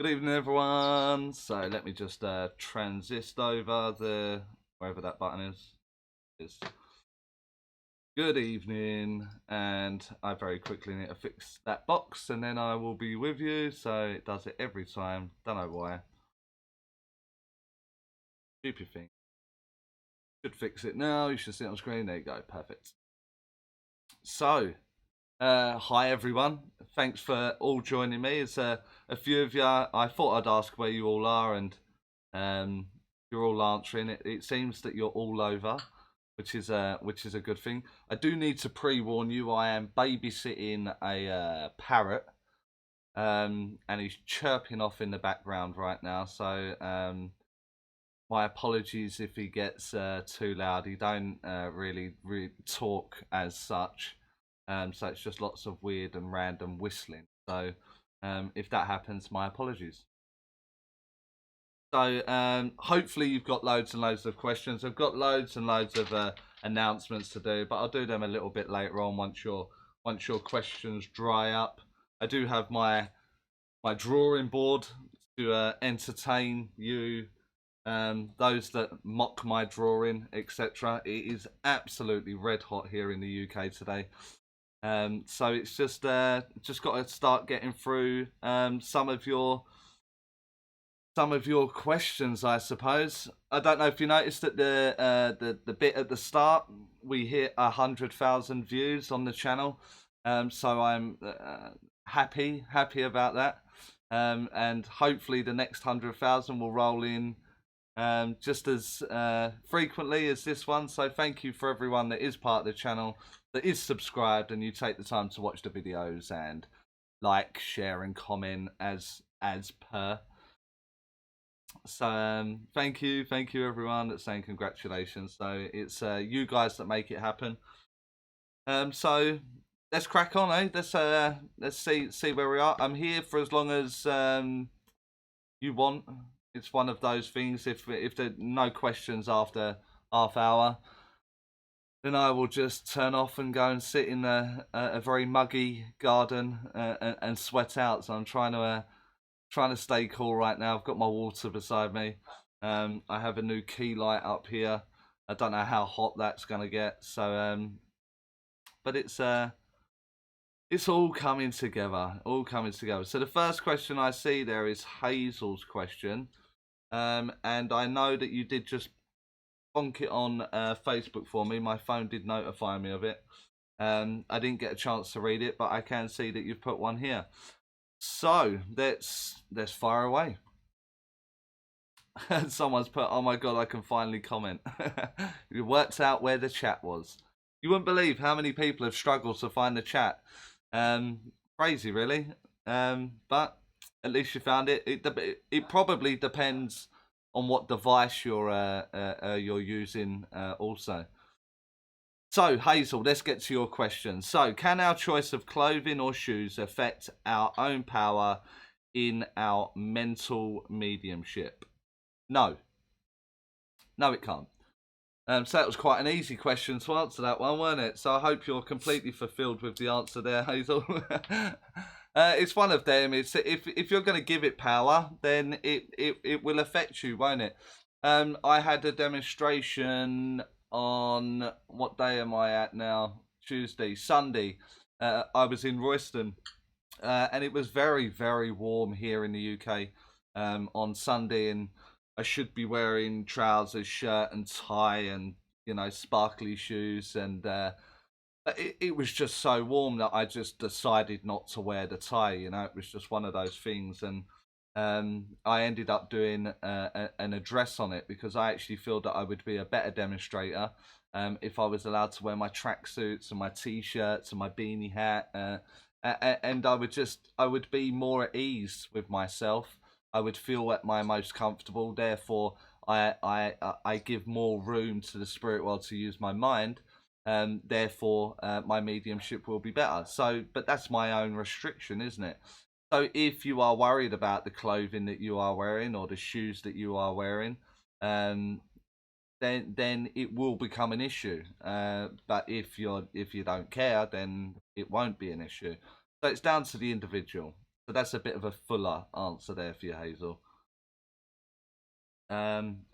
Good evening, everyone. So let me just transist over the wherever that button is. Good evening, and I very quickly need to fix that box, and then I will be with you. So it does it every time. Don't know why. Stupid thing. Should fix it now. You should see it on screen. There you go. Perfect. So, hi everyone. Thanks for all joining me. It's a few of you. I thought I'd ask where you all are, and you're all answering. It seems that you're all over, which is a good thing. I do need to pre-warn you. I am babysitting a parrot, and he's chirping off in the background right now. So my apologies if he gets too loud. He don't really talk as such. So it's just lots of weird and random whistling. So if that happens, my apologies. So hopefully you've got loads and loads of questions. I've got loads and loads of announcements to do, but I'll do them a little bit later on once your questions dry up. I do have my drawing board to entertain you, those that mock my drawing, etc. It is absolutely red hot here in the UK today. So it's just got to start getting through some of your questions, I suppose. I don't know if you noticed that the bit at the start we hit 100,000 views on the channel, so I'm happy about that, and hopefully the next 100,000 will roll in just as frequently as this one. So thank you for everyone that is part of the channel, that is subscribed, and you take the time to watch the videos and like, share and comment as per. So thank you everyone that's saying congratulations. So it's you guys that make it happen. So let's crack on, eh? Let's see where we are. I'm here for as long as you want. It's one of those things. If there are no questions after half hour, then I will just turn off and go and sit in a very muggy garden and sweat out. So I'm trying to stay cool right now. I've got my water beside me. I have a new key light up here. I don't know how hot that's gonna get. So but it's all coming together. So the first question I see there is Hazel's question. And I know that you did just bonk it on Facebook for me. My phone did notify me of it. I didn't get a chance to read it, but I can see that you've put one here. So let's fire away. Someone's put, oh my god, I can finally comment. It worked out where the chat was. You wouldn't believe how many people have struggled to find the chat. Crazy, really. But at least you found it. It probably depends on what device you're using also. So Hazel, let's get to your question. So, can our choice of clothing or shoes affect our own power in our mental mediumship? No, it can't. So that was quite an easy question to answer, that one, weren't it? So I hope you're completely fulfilled with the answer there, Hazel. It's one of them. It's if you're going to give it power, then it will affect you, won't it? I had a demonstration on, what day am I at now? Sunday. I was in Royston, and it was very, very warm here in the UK on Sunday, and I should be wearing trousers, shirt and tie, and sparkly shoes, and it was just so warm that I just decided not to wear the tie. It was just one of those things, and I ended up doing an address on it, because I actually feel that I would be a better demonstrator if I was allowed to wear my tracksuits and my t-shirts and my beanie hat, and I would be more at ease with myself. I would feel at my most comfortable. Therefore, I give more room to the spirit world to use my mind. Therefore, my mediumship will be better. So, but that's my own restriction, isn't it? So if you are worried about the clothing that you are wearing or the shoes that you are wearing, then it will become an issue. But if you don't care, then it won't be an issue. So it's down to the individual. but that's a bit of a fuller answer there for you, Hazel. Um,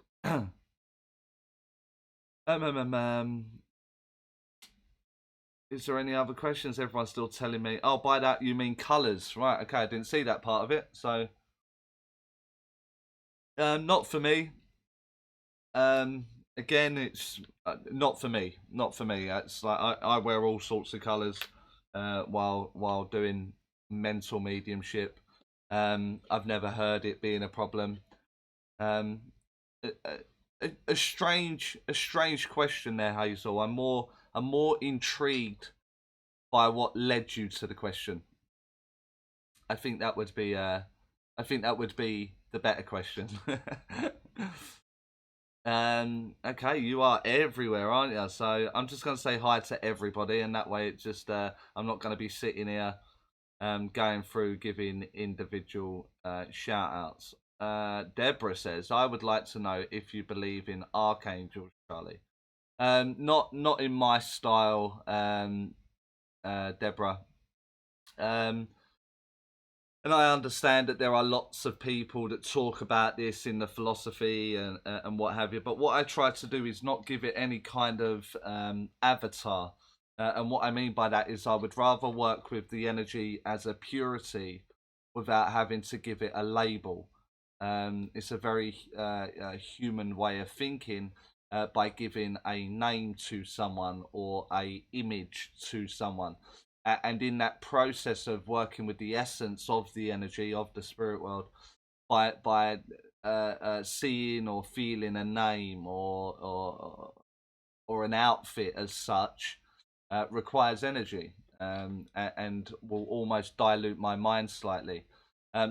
is there any other questions? Everyone's still telling me. Oh, by that you mean colours, right? Okay, I didn't see that part of it. So, not for me. Again, it's not for me. Not for me. It's like I wear all sorts of colours while doing mental mediumship. I've never heard it being a problem. Um, a strange question there, Hazel. I'm more intrigued by what led you to the question. I think that would be the better question. Okay, you are everywhere, aren't you? So I'm just gonna say hi to everybody, and that way it just I'm not gonna be sitting here going through giving individual shout outs. Deborah says, I would like to know if you believe in archangels, Charlie. Not in my style, Deborah. And I understand that there are lots of people that talk about this in the philosophy and what have you. But what I try to do is not give it any kind of avatar. And what I mean by that is I would rather work with the energy as a purity without having to give it a label. It's a very human way of thinking by giving a name to someone or a image to someone. And in that process of working with the essence of the energy of the spirit world, by seeing or feeling a name or an outfit as such, requires energy, and will almost dilute my mind slightly.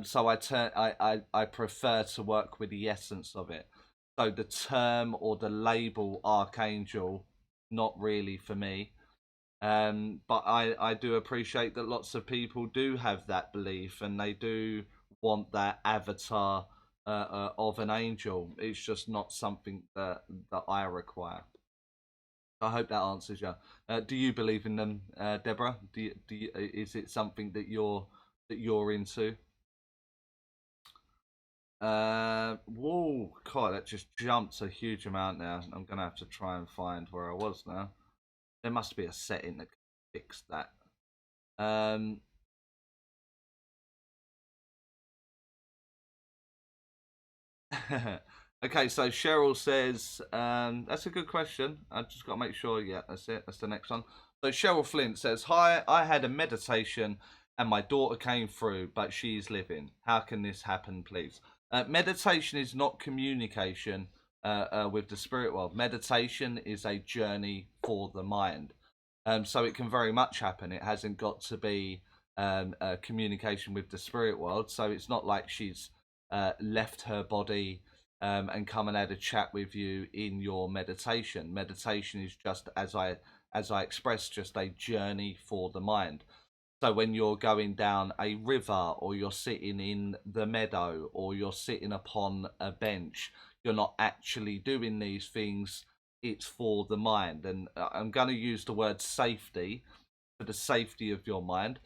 So I prefer to work with the essence of it. So the term or the label archangel, not really for me. But I do appreciate that lots of people do have that belief and they do want that avatar of an angel. It's just not something that I require. I hope that answers you. Do you believe in them, Deborah? Is it something that you're into? Whoa, God, that just jumped a huge amount now. I'm gonna have to try and find where I was now. There must be a setting that can fix that. Um, okay, so Cheryl says, that's a good question. I just got to make sure. Yeah, that's it. That's the next one. So Cheryl Flint says, hi, I had a meditation and my daughter came through, but she's living. How can this happen, please? Meditation is not communication with the spirit world. Meditation is a journey for the mind. So it can very much happen. It hasn't got to be communication with the spirit world. So it's not like she's left her body and come and had a chat with you in your meditation. Meditation is just, as I expressed, just a journey for the mind. So when you're going down a river or you're sitting in the meadow or you're sitting upon a bench, you're not actually doing these things. It's for the mind. And I'm going to use the word safety for the safety of your mind.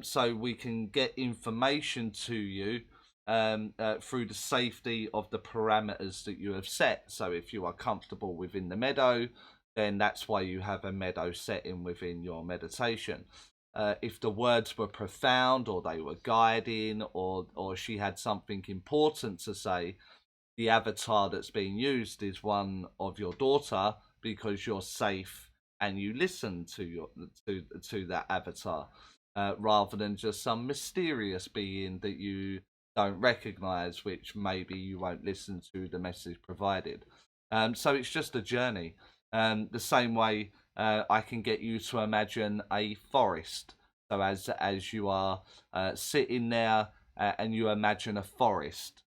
So we can get information to you through the safety of the parameters that you have set. So if you are comfortable within the meadow, then that's why you have a meadow setting within your meditation. If the words were profound or they were guiding or she had something important to say, the avatar that's being used is one of your daughter because you're safe and you listen to that avatar rather than just some mysterious being that you don't recognize, which maybe you won't listen to the message provided. So it's just a journey. The same way I can get you to imagine a forest. So as you are sitting there and you imagine a forest,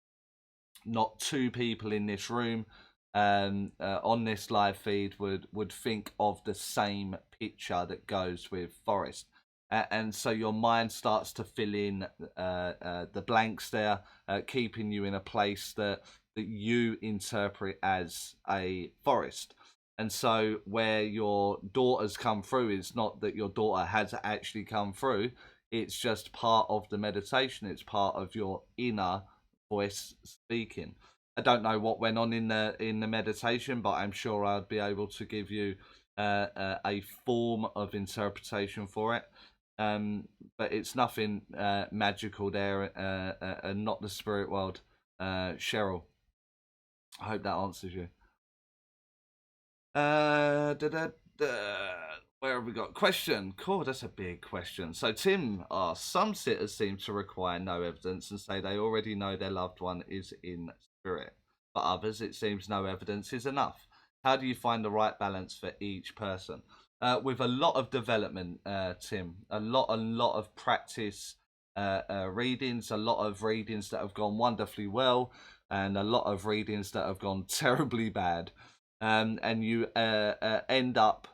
not two people in this room on this live feed would think of the same picture that goes with forest. And so your mind starts to fill in the blanks there, keeping you in a place that you interpret as a forest. And so where your daughter's come through is not that your daughter has actually come through. It's just part of the meditation. It's part of your inner voice speaking. I don't know what went on in the meditation, but I'm sure I'd be able to give you a form of interpretation for it. But it's nothing magical there, and not the spirit world. Cheryl, I hope that answers you. Da, da, da. Where have we got? Question. Cool, that's a big question. So Tim asks, some sitters seem to require no evidence and say they already know their loved one is in spirit. For others, it seems no evidence is enough. How do you find the right balance for each person? With a lot of development, Tim, a lot of practice, readings, a lot of readings that have gone wonderfully well, and a lot of readings that have gone terribly bad. And you end up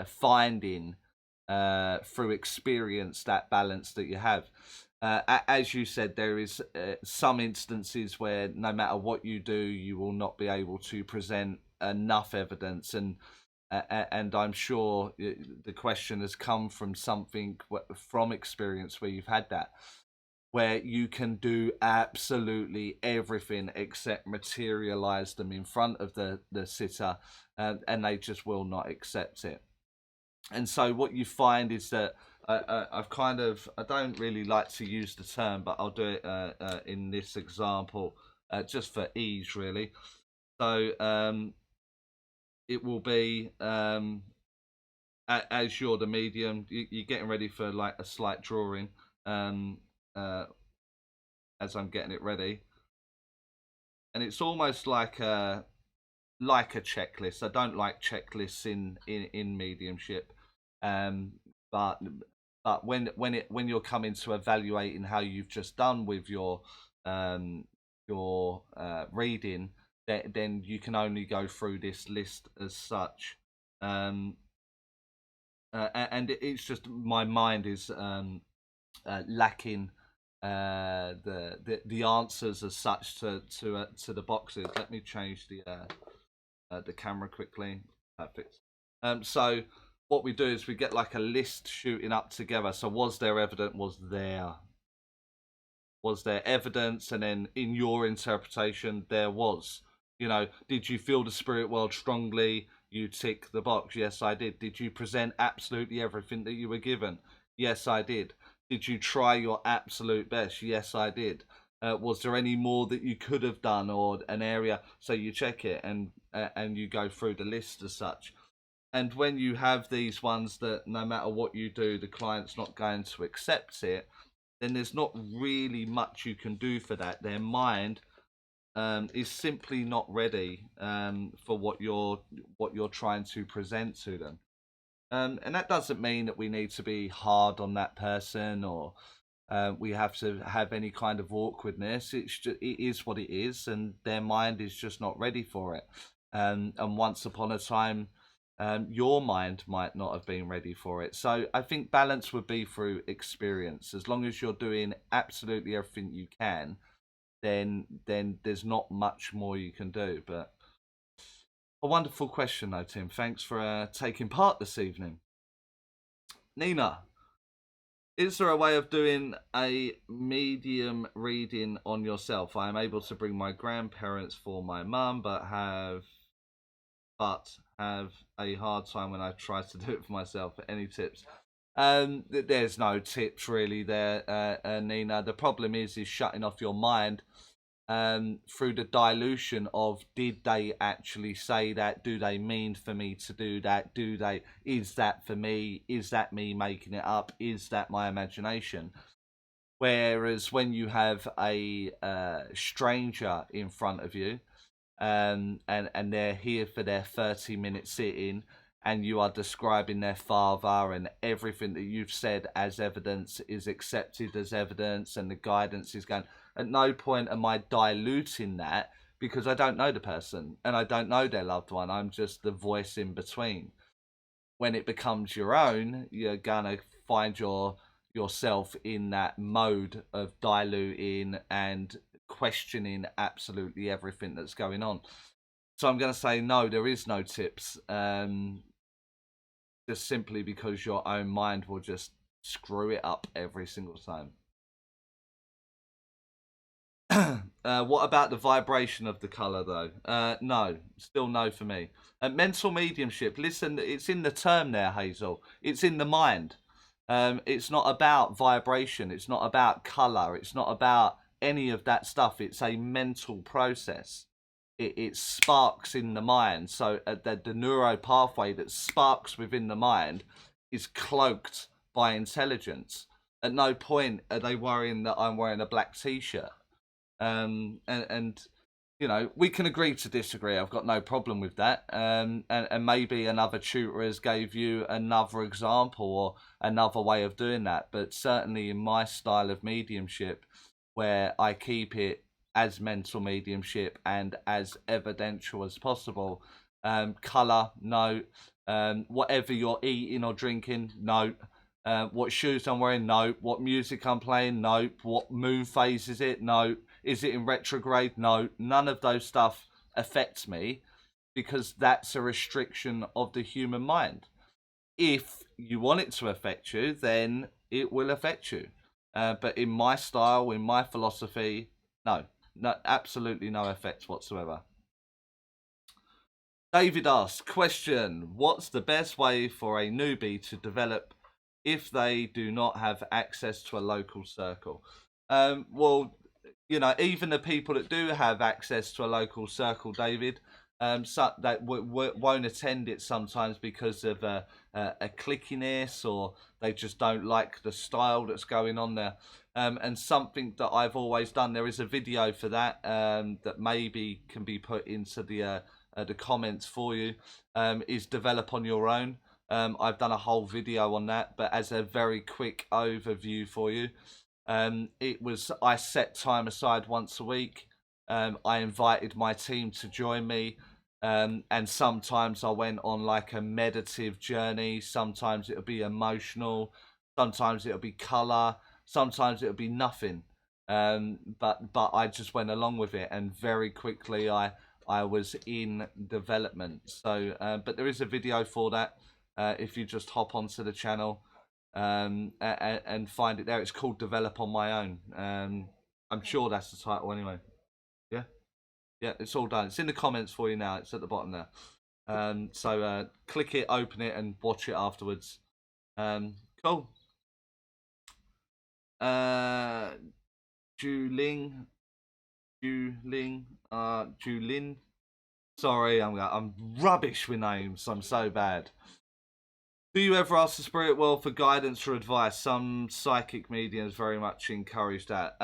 finding through experience that balance that you have. As you said, there is some instances where no matter what you do, you will not be able to present enough evidence, and I'm sure the question has come from something from experience where you've had that, where you can do absolutely everything except materialize them in front of the sitter, and they just will not accept it. And so what you find is that I've kind of, I don't really like to use the term, but I'll do it in this example just for ease, really. So it will be, as you're the medium, you're getting ready for like a slight drawing. As I'm getting it ready, and it's almost like a checklist. I don't like checklists in mediumship, um, but when you're coming to evaluating how you've just done with your reading, then you can only go through this list as such. And it's just my mind is lacking the answers as such to the boxes. Let me change the camera quickly. Perfect. So what we do is we get like a list shooting up together. So was there evidence? Was there evidence? And then in your interpretation, there was. You know, did you feel the spirit world strongly? You tick the box. Yes, I did. Did you present absolutely everything that you were given? Yes, I did. Did you try your absolute best? Yes, I did. Was there any more that you could have done, or an area? So you check it, and you go through the list as such. And when you have these ones that no matter what you do, the client's not going to accept it, then there's not really much you can do for that. Their mind is simply not ready for what you're trying to present to them. And that doesn't mean that we need to be hard on that person, or we have to have any kind of awkwardness. It is what it is, and their mind is just not ready for it. And once upon a time, your mind might not have been ready for it. So I think balance would be through experience. As long as you're doing absolutely everything you can, then there's not much more you can do. But a wonderful question, though, Tim. Thanks for taking part this evening. Nina, is there a way of doing a medium reading on yourself? I am able to bring my grandparents for my mum, but have a hard time when I try to do it for myself. Any tips? There's no tips really there, Nina. The problem is shutting off your mind through the dilution of, did they actually say that? Do they mean for me to do that? Is that for me? Is that me making it up? Is that my imagination? Whereas when you have a stranger in front of you, and they're here for their 30-minute sit-in, and you are describing their father, and everything that you've said as evidence is accepted as evidence, and the guidance is going, at no point am I diluting that, because I don't know the person and I don't know their loved one. I'm just the voice in between. When it becomes your own, you're gonna find yourself in that mode of diluting and questioning absolutely everything that's going on. So I'm going to say no, there is no tips, just simply because your own mind will just screw it up every single time. What about the vibration of the colour, though? No, still no for me. Mental mediumship. Listen, it's in the term there, Hazel. It's in the mind. It's not about vibration. It's not about colour. It's not about any of that stuff. It's a mental process. It sparks in the mind. So the neuro pathway that sparks within the mind is cloaked by intelligence. At no point are they worrying that I'm wearing a black t-shirt. And you know, we can agree to disagree. I've got no problem with that. And maybe another tutor has gave you another example or another way of doing that. But certainly in my style of mediumship, where I keep it as mental mediumship and as evidential as possible, colour, no. Whatever you're eating or drinking, no. What shoes I'm wearing, no. What music I'm playing, no. What moon phase is it, no. Is it in retrograde? No. None of those stuff affects me because that's a restriction of the human mind. If you want it to affect you, then it will affect you. But in my style, in my philosophy, no, absolutely no effect whatsoever. David asks, question, what's the best way for a newbie to develop if they do not have access to a local circle? Well, you know, even the people that do have access to a local circle, David, so that won't attend it sometimes because of a clickiness, or they just don't like the style that's going on there. And something that I've always done, there is a video for that that maybe can be put into the comments for you, is develop on your own. I've done a whole video on that, but as a very quick overview for you, it was, I set time aside once a week. I invited my team to join me, and sometimes I went on like a meditative journey. Sometimes it'll be emotional, sometimes it'll be color, sometimes it'll be nothing. But I just went along with it, and very quickly I was in development. So, but there is a video for that. If you just hop onto the channel and find it there. It's called Develop on My Own. I'm sure that's the title anyway. Yeah, yeah, it's all done. It's in the comments for you now. It's at the bottom there. So click it, open it, and watch it afterwards. Cool. Julin. Sorry, I'm rubbish with names. I'm so bad. Do you ever ask the spirit world for guidance or advice? Some psychic mediums very much encourage that.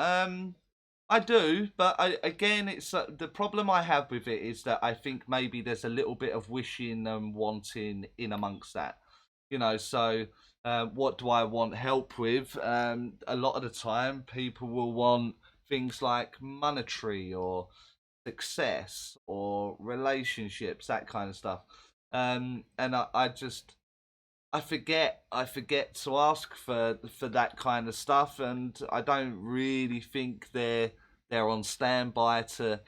I do, but again, it's the problem I have with it is that I think maybe there's a little bit of wishing and wanting in amongst that. You know, so what do I want help with? A lot of the time, people will want things like monetary or success or relationships, that kind of stuff. And I forget to ask for that kind of stuff, and I don't really think they're on standby to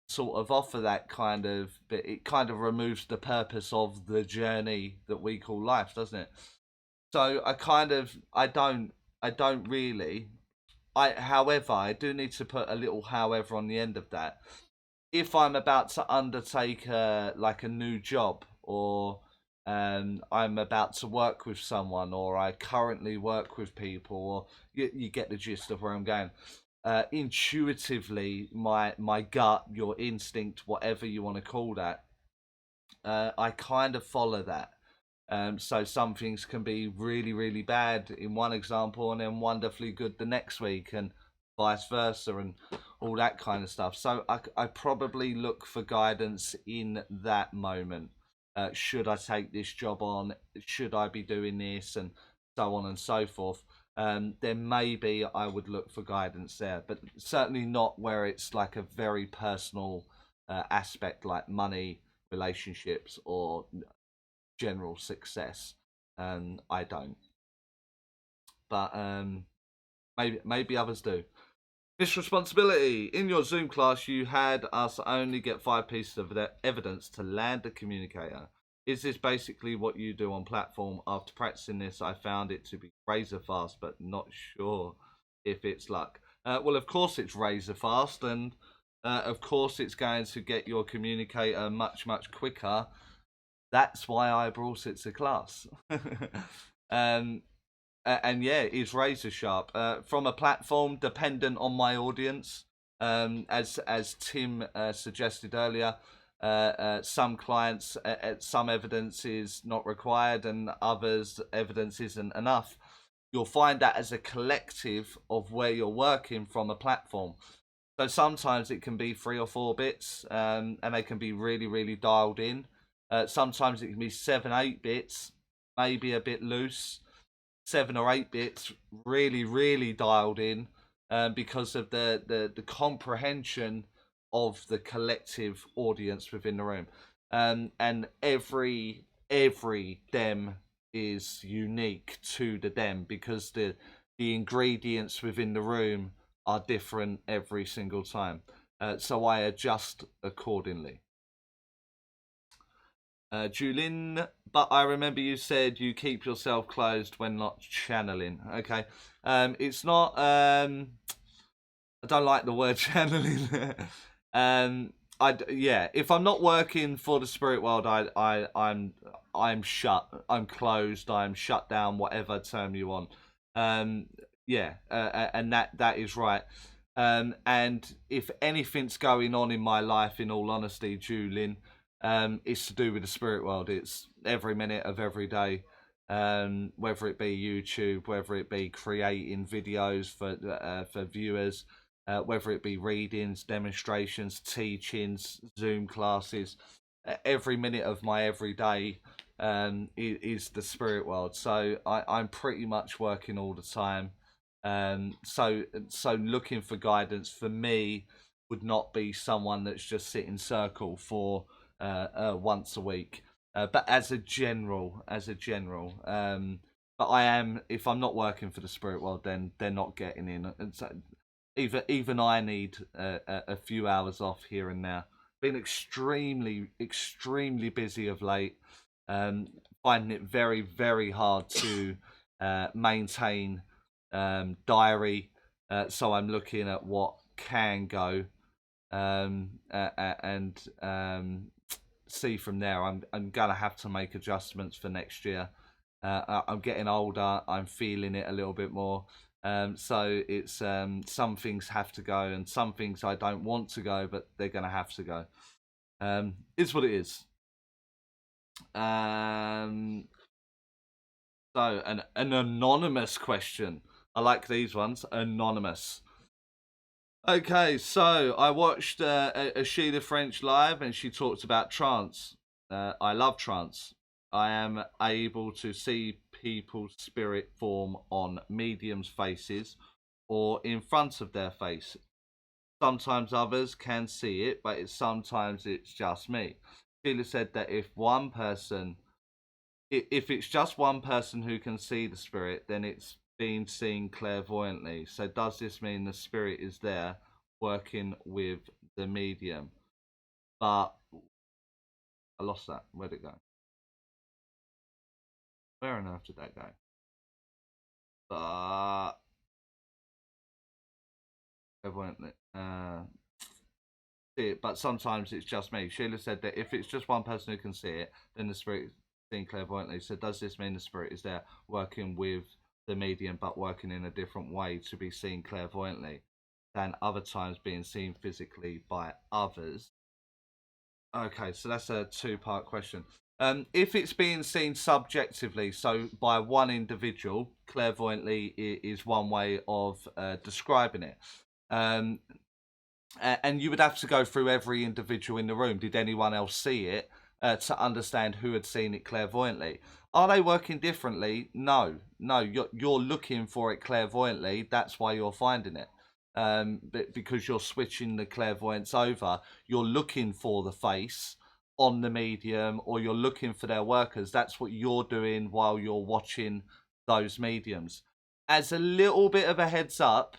sort of offer that kind of, but it kind of removes the purpose of the journey that we call life, doesn't it? So I don't really. However, I do need to put a little however on the end of that. If I'm about to undertake like a new job, or I'm about to work with someone, or I currently work with people, or you get the gist of where I'm going. Intuitively, my gut, your instinct, whatever you want to call that, I kind of follow that. So some things can be really, really bad in one example and then wonderfully good the next week, and vice versa, and all that kind of stuff. So I probably look for guidance in that moment. Should I take this job on? Should I be doing this? And so on and so forth. Then maybe I would look for guidance there, but certainly not where it's like a very personal aspect like money, relationships, or general success. I don't. But maybe others do. This responsibility. In your Zoom class, you had us only get 5 pieces of evidence to land a communicator. Is this basically what you do on platform? After practicing this, I found it to be razor fast, but not sure if it's luck. Well, of course it's razor fast, and of course it's going to get your communicator much quicker. That's why I brought it to class. um, and yeah, it's razor sharp. From a platform dependent on my audience, as Tim suggested earlier. Some clients, some evidence is not required, and others evidence isn't enough. You'll find that as a collective of where you're working from a platform. So sometimes it can be 3 or 4 bits, and they can be really dialed in. Sometimes it can be 7, 8 bits, maybe a bit loose. 7 or 8 bits, really dialed in, because of the comprehension of the collective audience within the room. And every dem is unique to the dem, because the ingredients within the room are different every single time. So I adjust accordingly. Julin, but I remember you said you keep yourself closed when not channeling. Okay, it's not. I don't like the word channeling. Yeah. If I'm not working for the spirit world, I'm shut. I'm closed. I'm shut down. Whatever term you want. Yeah. And that is right. And if anything's going on in my life, in all honesty, Julin, it's to do with the spirit world. It's every minute of every day, whether it be YouTube, whether it be creating videos for viewers, whether it be readings, demonstrations, teachings, Zoom classes. Every minute of my everyday is the spirit world. So I'm pretty much working all the time. So looking for guidance for me would not be someone that's just sit in circle for once a week. But as a general, but I am, if I'm not working for the spirit world, then they're not getting in. And so even I need a few hours off here and there. Been extremely busy of late. Finding it very hard to maintain diary. So I'm looking at what can go, and see from there. I'm gonna have to make adjustments for next year. I'm getting older. I'm feeling it a little bit more. So it's some things have to go, and some things I don't want to go, but they're gonna have to go. It's what it is. So an anonymous question. I like these ones. Anonymous. Okay, so I watched a Sheila French live, and she talked about trance. I love trance. I am able to see people's spirit form on mediums' faces or in front of their face. Sometimes others can see it, but sometimes it's just me. Sheila said that if it's just one person who can see the spirit, then it's being seen clairvoyantly. So does this mean the spirit is there working with the medium? But I lost that. Where'd it go? Where on earth did that go? But clairvoyantly. See it, but sometimes it's just me. Sheila said that if it's just one person who can see it, then the spirit is seen clairvoyantly. So does this mean the spirit is there working with the medium, but working in a different way to be seen clairvoyantly than other times being seen physically by others? Okay, so that's a 2-part question. If it's being seen subjectively, so by one individual, clairvoyantly is one way of describing it. And you would have to go through every individual in the room. Did anyone else see it, to understand who had seen it clairvoyantly? Are they working differently? No. You're looking for it clairvoyantly. That's why you're finding it. Because you're switching the clairvoyance over. You're looking for the face on the medium, or you're looking for their workers. That's what you're doing while you're watching those mediums. As a little bit of a heads up,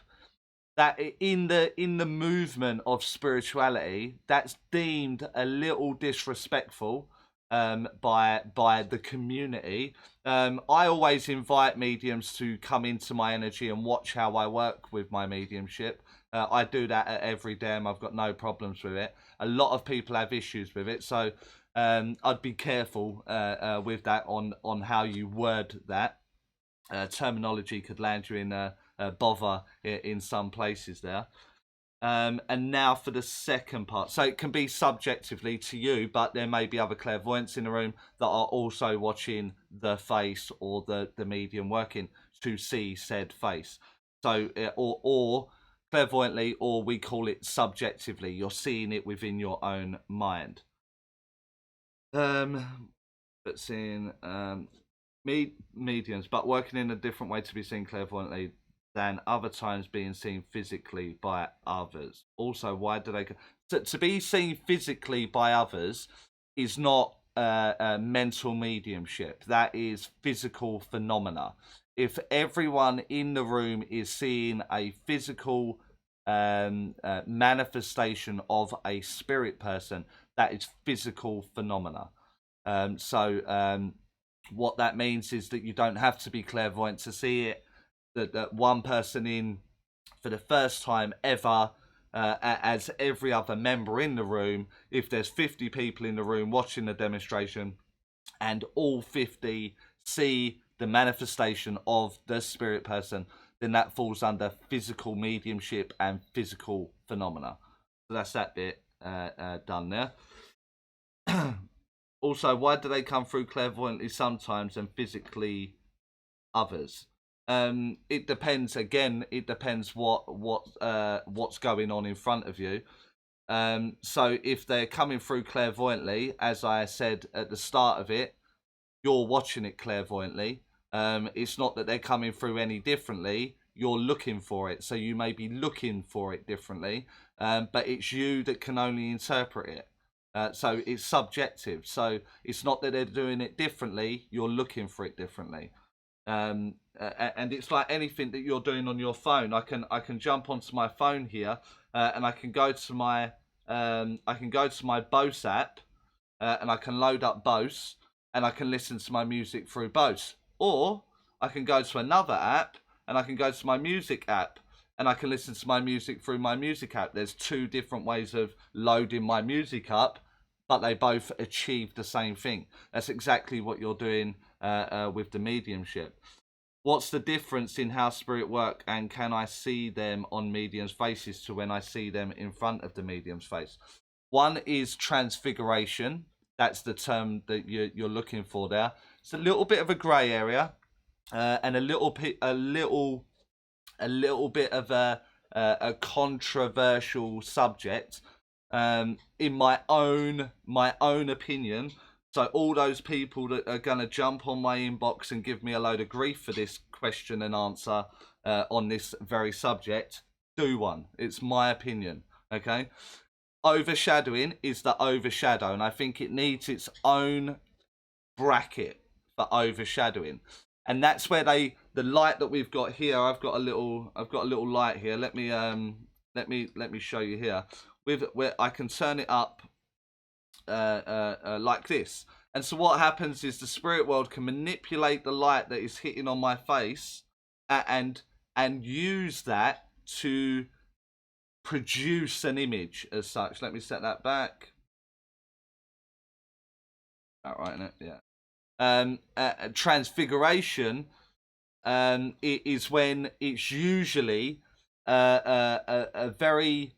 that in the movement of spirituality, that's deemed a little disrespectful, by the community. I always invite mediums to come into my energy and watch how I work with my mediumship. I do that at every dam. I've got no problems with it. A lot of people have issues with it, so I'd be careful with that on how you word that. Terminology could land you in bother in some places there. And now for the second part. So it can be subjectively to you, but there may be other clairvoyants in the room that are also watching the face or the medium working to see said face. So, or clairvoyantly, or we call it subjectively. You're seeing it within your own mind. But seeing mediums, but working in a different way to be seen clairvoyantly than other times being seen physically by others. Also, why do they to be seen physically by others is not mental mediumship. That is physical phenomena. If everyone in the room is seeing a physical manifestation of a spirit person, that is physical phenomena. What that means is that you don't have to be clairvoyant to see it. That one person in for the first time ever, as every other member in the room, if there's 50 people in the room watching the demonstration and all 50 see the manifestation of the spirit person, then that falls under physical mediumship and physical phenomena. So that's that bit done there. Also, why do they come through clairvoyantly sometimes and physically others? It depends. Again, it depends what's going on in front of you. So if they're coming through clairvoyantly, as I said at the start of it, you're watching it clairvoyantly. It's not that they're coming through any differently. You're looking for it, so you may be looking for it differently, but it's you that can only interpret it. So it's subjective. So it's not that they're doing it differently. You're looking for it differently. And it's like anything that you're doing on your phone. I can jump onto my phone here, and I can go to my Bose app, and I can load up Bose, and I can listen to my music through Bose. Or I can go to another app, and I can go to my music app, and I can listen to my music through my music app. There's two different ways of loading my music up, but they both achieve the same thing. That's exactly what you're doing with the mediumship. What's the difference in how spirit work, and can I see them on mediums' faces to when I see them in front of the medium's face? One is transfiguration. That's the term that you're looking for there. It's a little bit of a grey area, and a little bit of a controversial subject. In my own opinion. So all those people that are going to jump on my inbox and give me a load of grief for this question and answer on this very subject, do one. It's my opinion, okay? Overshadowing is the overshadow, and I think it needs its own bracket for overshadowing. And that's where the light that we've got here, I've got a little light here. Let me show you here. Where I can turn it up like this, and so what happens is the spirit world can manipulate the light that is hitting on my face and use that to produce an image as such. Let me set that back. All right, isn't it? Yeah. Transfiguration it is when it's usually a very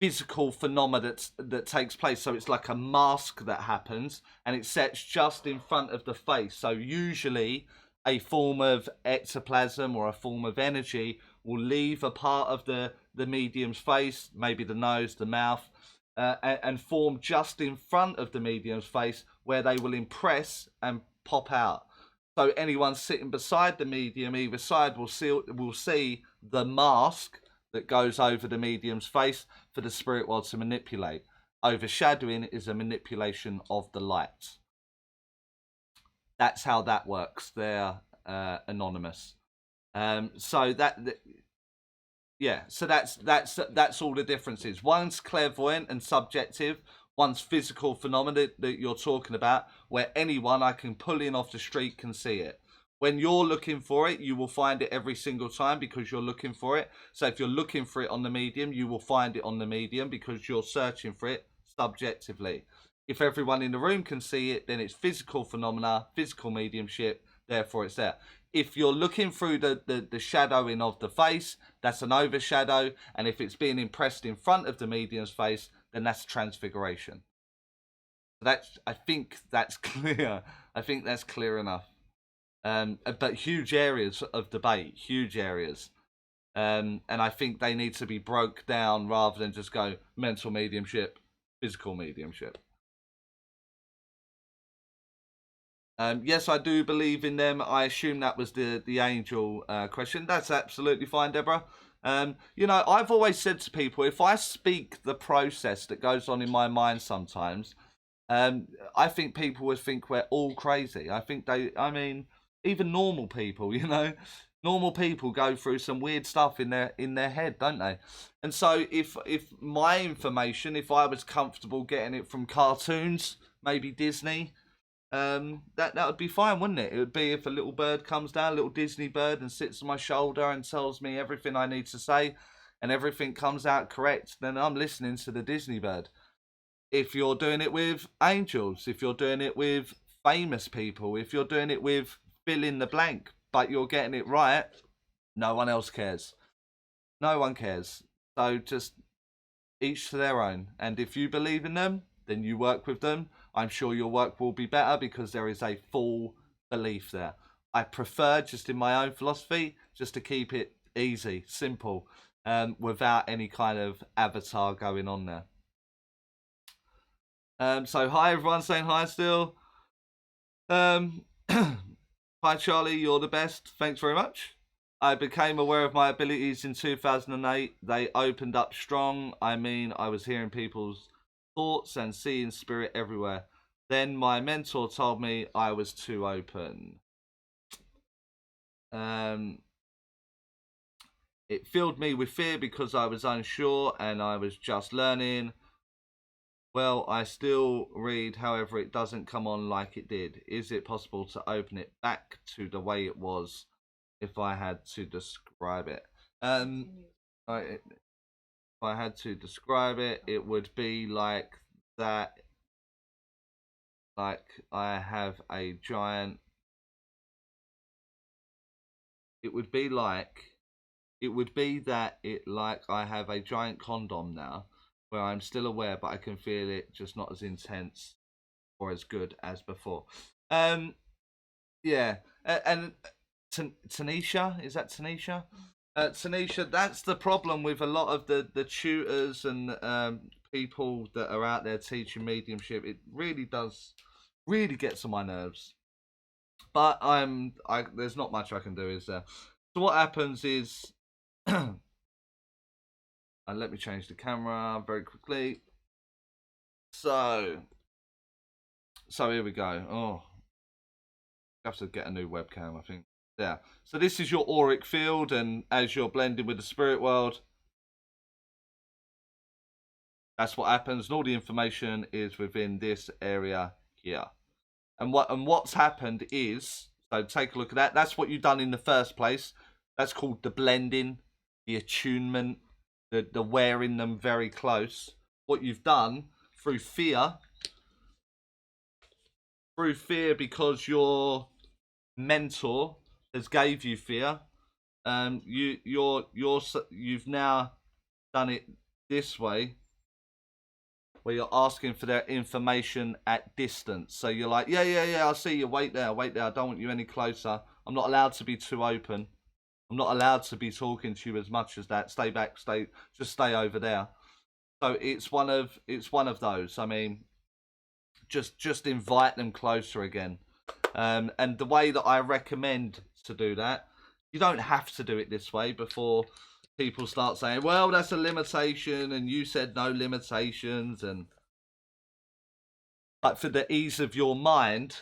physical phenomena that takes place. So it's like a mask that happens, and it sets just in front of the face. So usually a form of ectoplasm or a form of energy will leave a part of the medium's face, maybe the nose, the mouth, and form just in front of the medium's face, where they will impress and pop out. So anyone sitting beside the medium, either side, will see the mask that goes over the medium's face for the spirit world to manipulate. Overshadowing is a manipulation of the light. That's how that works. They're anonymous. So that's all the differences. One's clairvoyant and subjective. One's physical phenomena that you're talking about, where anyone I can pull in off the street can see it. When you're looking for it, you will find it every single time because you're looking for it. So if you're looking for it on the medium, you will find it on the medium because you're searching for it subjectively. If everyone in the room can see it, then it's physical phenomena, physical mediumship, therefore it's there. If you're looking through the shadowing of the face, that's an overshadow. And if it's being impressed in front of the medium's face, then that's transfiguration. I think that's clear. I think that's clear enough. But huge areas of debate, huge areas. And I think they need to be broke down rather than just go mental mediumship, physical mediumship. Yes, I do believe in them. I assume that was the angel question. That's absolutely fine, Deborah. You know, I've always said to people, if I speak the process that goes on in my mind sometimes, I think people would think we're all crazy. I mean, even normal people, you know, normal people go through some weird stuff in their head, don't they? And so if my information, if I was comfortable getting it from cartoons, maybe Disney, that would be fine, wouldn't it? It would be if a little bird comes down, a little Disney bird, and sits on my shoulder and tells me everything I need to say, and everything comes out correct, then I'm listening to the Disney bird. If you're doing it with angels, if you're doing it with famous people, if you're doing it with fill in the blank, but you're getting it right, no one else cares. No one cares. So just each to their own. And if you believe in them, then you work with them. I'm sure your work will be better because there is a full belief there. I prefer, just in my own philosophy, just to keep it easy, simple, without any kind of avatar going on there. So hi everyone, saying hi still. Hi Charlie, you're the best. Thanks very much. I became aware of my abilities in 2008. They opened up strong. I mean, I was hearing people's thoughts and seeing spirit everywhere. Then my mentor told me I was too open. It filled me with fear because I was unsure and I was just learning. Well, I still read, however, it doesn't come on like it did. Is it possible to open it back to the way it was if I had to describe it? If I had to describe it, it would be like that. Like I have a giant. It would be that like I have a giant condom now, where I'm still aware, but I can feel it, just not as intense or as good as before. Yeah, and Tanisha, is that Tanisha? Tanisha, that's the problem with a lot of the tutors and people that are out there teaching mediumship. It really gets on my nerves. But there's not much I can do, is there? So what happens is, and let me change the camera very quickly. So here we go. Oh, I have to get a new webcam, I think. Yeah. So this is your auric field, and as you're blending with the spirit world, that's what happens. And all the information is within this area here. And what's happened is, so take a look at that. That's what you've done in the first place. That's called the blending, the attunement, the wearing them very close. What you've done through fear because your mentor has gave you fear. You've now done it this way, where you're asking for their information at distance. So you're like, yeah, I'll see you. Wait there. I don't want you any closer. I'm not allowed to be too open. I'm not allowed to be talking to you as much as that. Stay back. Just stay over there. So it's one of those. I mean, just invite them closer again. And the way that I recommend to do that, you don't have to do it this way before people start saying, well, that's a limitation and you said no limitations. But for the ease of your mind,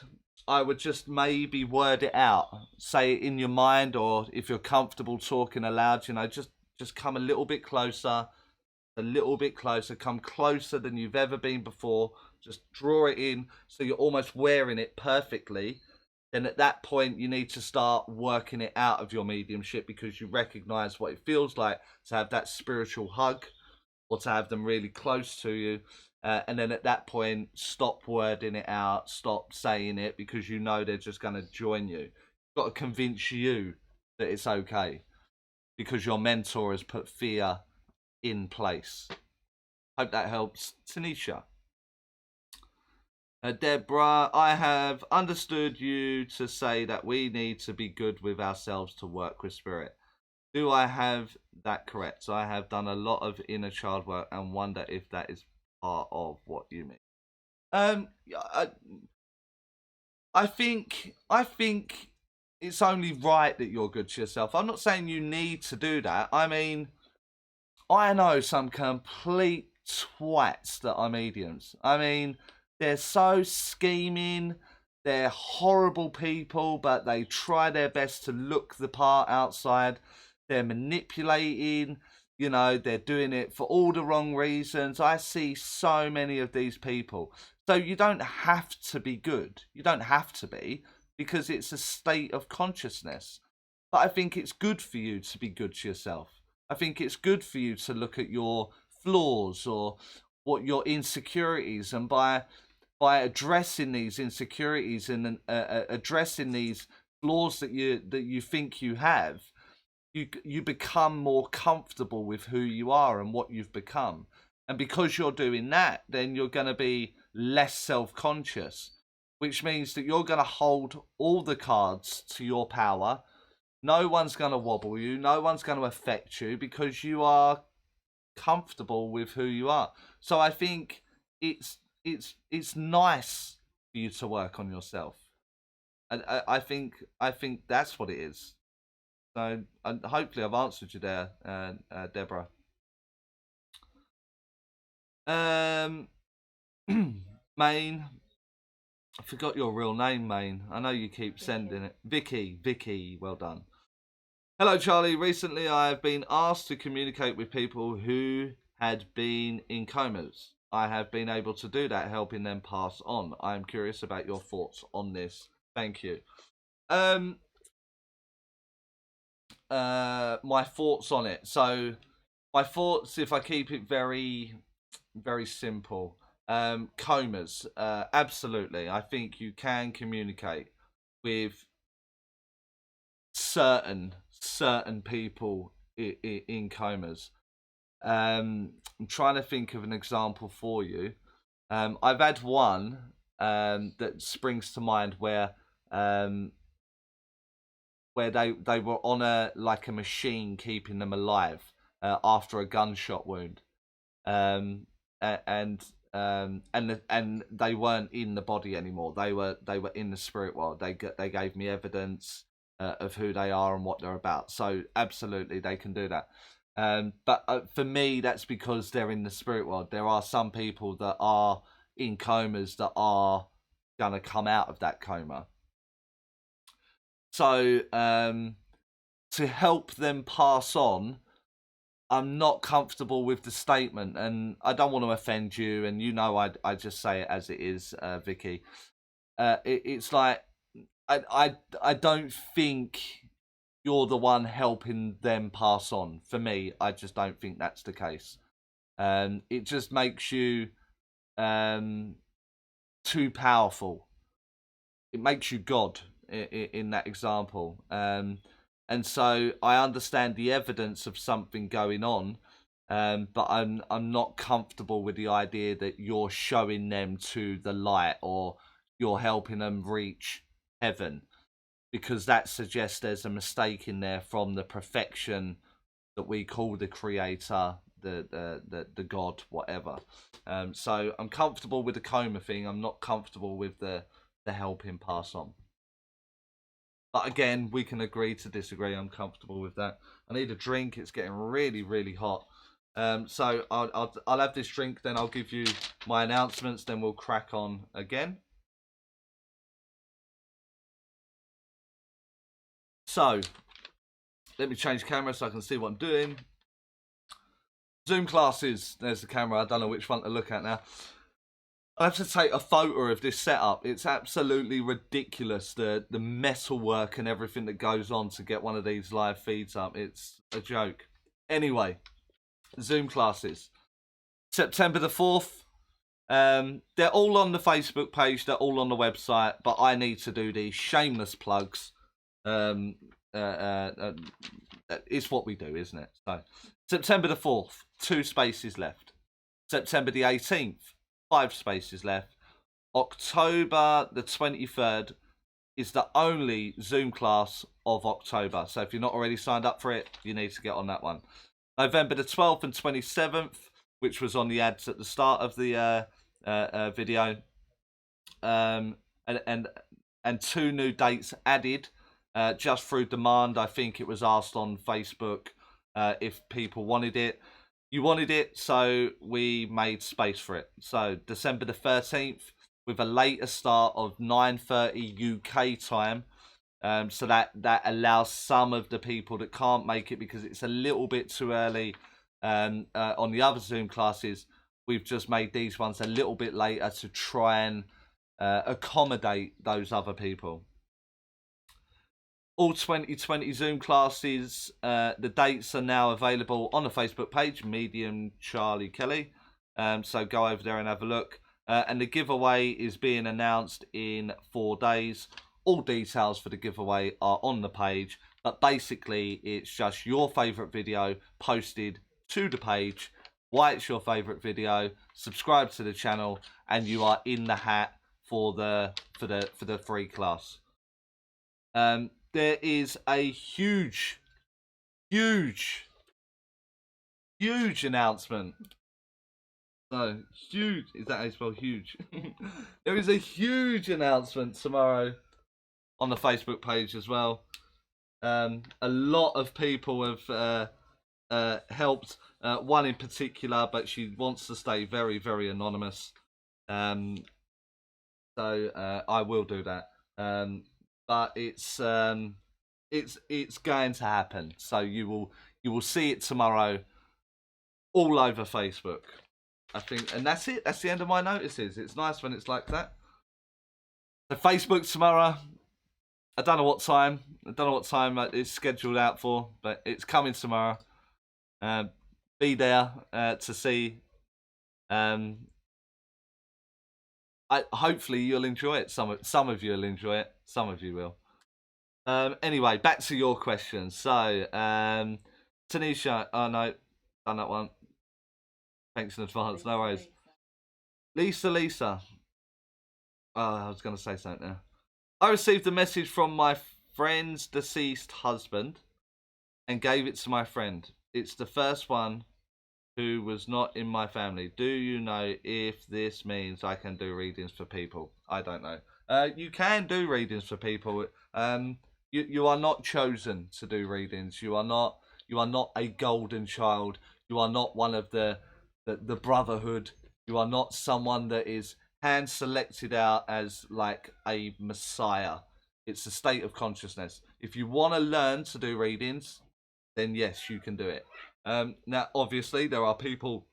I would just maybe word it out, say it in your mind, or if you're comfortable talking aloud, you know, just come a little bit closer, a little bit closer, come closer than you've ever been before. Just draw it in so you're almost wearing it perfectly. Then at that point, you need to start working it out of your mediumship, because you recognize what it feels like to have that spiritual hug, or to have them really close to you. And then at that point, stop wording it out, stop saying it, because you know they're just going to join you. You've got to convince you that it's okay, because your mentor has put fear in place. Hope that helps. Tanisha. Deborah, I have understood you to say that we need to be good with ourselves to work with spirit. Do I have that correct? So I have done a lot of inner child work and wonder if that is part of what you mean. I think it's only right that you're good to yourself. I'm not saying you need to do that. I mean, I know some complete twats that are mediums. I mean, they're so scheming. They're horrible people, but they try their best to look the part outside. They're manipulating, you know, they're doing it for all the wrong reasons. I see so many of these people. So you don't have to be good. You don't have to be, because it's a state of consciousness. But I think it's good for you to be good to yourself. I think it's good for you to look at your flaws or what your insecurities, and by addressing these insecurities and addressing these flaws that you think you have, you become more comfortable with who you are and what you've become. And because you're doing that, then you're going to be less self-conscious, which means that you're going to hold all the cards to your power. No one's going to wobble you. No one's going to affect you, because you are comfortable with who you are. So I think it's nice for you to work on yourself. And I think that's what it is. So hopefully I've answered you there, Deborah. Maine, I forgot your real name, Maine. I know you keep sending it. Vicky, well done. Hello, Charlie. Recently I have been asked to communicate with people who had been in comas. I have been able to do that, helping them pass on. I am curious about your thoughts on this. Thank you. My thoughts on it. So my thoughts, if I keep it very, very simple, comas, absolutely. I think you can communicate with certain people in comas. I'm trying to think of an example for you. I've had one that springs to mind where they were on a machine keeping them alive after a gunshot wound, and they weren't in the body anymore. They were in the spirit world. They gave me evidence of who they are and what they're about. So absolutely, they can do that. But for me, that's because they're in the spirit world. There are some people that are in comas that are gonna come out of that coma. So to help them pass on, I'm not comfortable with the statement, and I don't want to offend you, and you know I just say it as it is, Vicky. It's like I don't think you're the one helping them pass on. For me, I just don't think that's the case. It just makes you too powerful. It makes you God in that example. And so I understand the evidence of something going on, but I'm not comfortable with the idea that you're showing them to the light or you're helping them reach heaven, because that suggests there's a mistake in there from the perfection that we call the creator, the God, whatever. So I'm comfortable with the coma thing. I'm not comfortable with the helping pass on. But again, we can agree to disagree. I'm comfortable with that. I need a drink. It's getting really, really hot. So I'll have this drink, then I'll give you my announcements, then we'll crack on again. So let me change camera so I can see what I'm doing. Zoom classes. There's the camera. I don't know which one to look at now. I have to take a photo of this setup. It's absolutely ridiculous, the metal work and everything that goes on to get one of these live feeds up. It's a joke. Anyway, Zoom classes. September the 4th. They're all on the Facebook page. They're all on the website. But I need to do these shameless plugs. It's what we do, isn't it? So, September the 4th, 2 spaces left. September the 18th, 5 spaces left. October the 23rd is the only Zoom class of October. So if you're not already signed up for it, you need to get on that one. November the 12th and 27th, which was on the ads at the start of the video. And 2 new dates added just through demand. I think it was asked on Facebook if people wanted it. You wanted it, so we made space for it. So December the 13th with a later start of 9:30 UK time. So that allows some of the people that can't make it because it's a little bit too early on the other Zoom classes. We've just made these ones a little bit later to try and accommodate those other people. All 2020 Zoom classes, the dates are now available on the Facebook page, Medium Charlie Kelly. So go over there and have a look. And the giveaway is being announced in 4 days. All details for the giveaway are on the page. But basically, it's just your favourite video posted to the page. Why it's your favourite video. Subscribe to the channel, and you are in the hat for the free class. There is a huge announcement. No, huge. Is that how you spell huge? There is a huge announcement tomorrow on the Facebook page as well. A lot of people have helped. One in particular, but she wants to stay very, very anonymous. So I will do that. But it's going to happen. So you will see it tomorrow all over Facebook, I think. And that's it. That's the end of my notices. It's nice when it's like that. So Facebook tomorrow. I don't know what time. It's scheduled out for, but it's coming tomorrow. Be there to see. Hopefully you'll enjoy it. Some of you will enjoy it. Some of you will. Anyway, back to your question. So, Tanisha, oh no, done that one. Thanks in advance. No worries. Lisa. Oh, I was going to say something there. I received a message from my friend's deceased husband and gave it to my friend. It's the first one who was not in my family. Do you know if this means I can do readings for people? I don't know. You can do readings for people. You are not chosen to do readings. You are not a golden child. You are not one of the brotherhood. You are not someone that is hand selected out as like a messiah. It's a state of consciousness. If you want to learn to do readings, then yes, you can do it. Now, obviously, there are people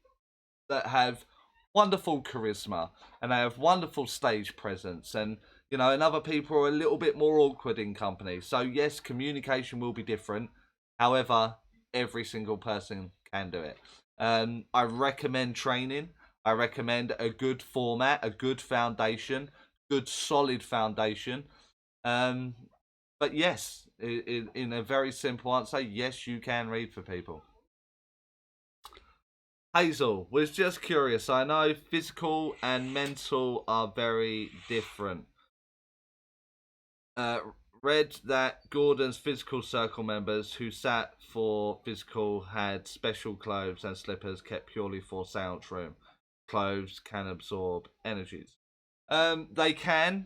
that have wonderful charisma and they have wonderful stage presence, and and other people are a little bit more awkward in company. So yes, communication will be different. However, every single person can do it. I recommend training. I recommend a good format, a good foundation, good solid foundation. But yes, in a very simple answer, yes, you can read for people. Hazel was just curious. I know physical and mental are very different. Read that Gordon's physical circle members who sat for physical had special clothes and slippers kept purely for seance room. Clothes can absorb energies. They can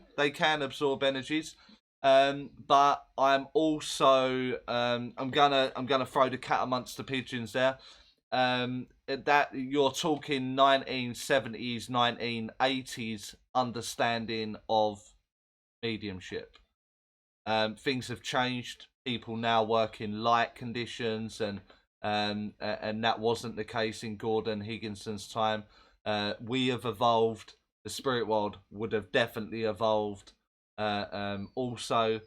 absorb energies. But I'm also I'm gonna throw the cat amongst the pigeons there. That you're talking 1970s, 1980s understanding of mediumship. Things have changed. People now work in light conditions and and that wasn't the case in Gordon Higginson's time. We have evolved. The spirit world would have definitely evolved also.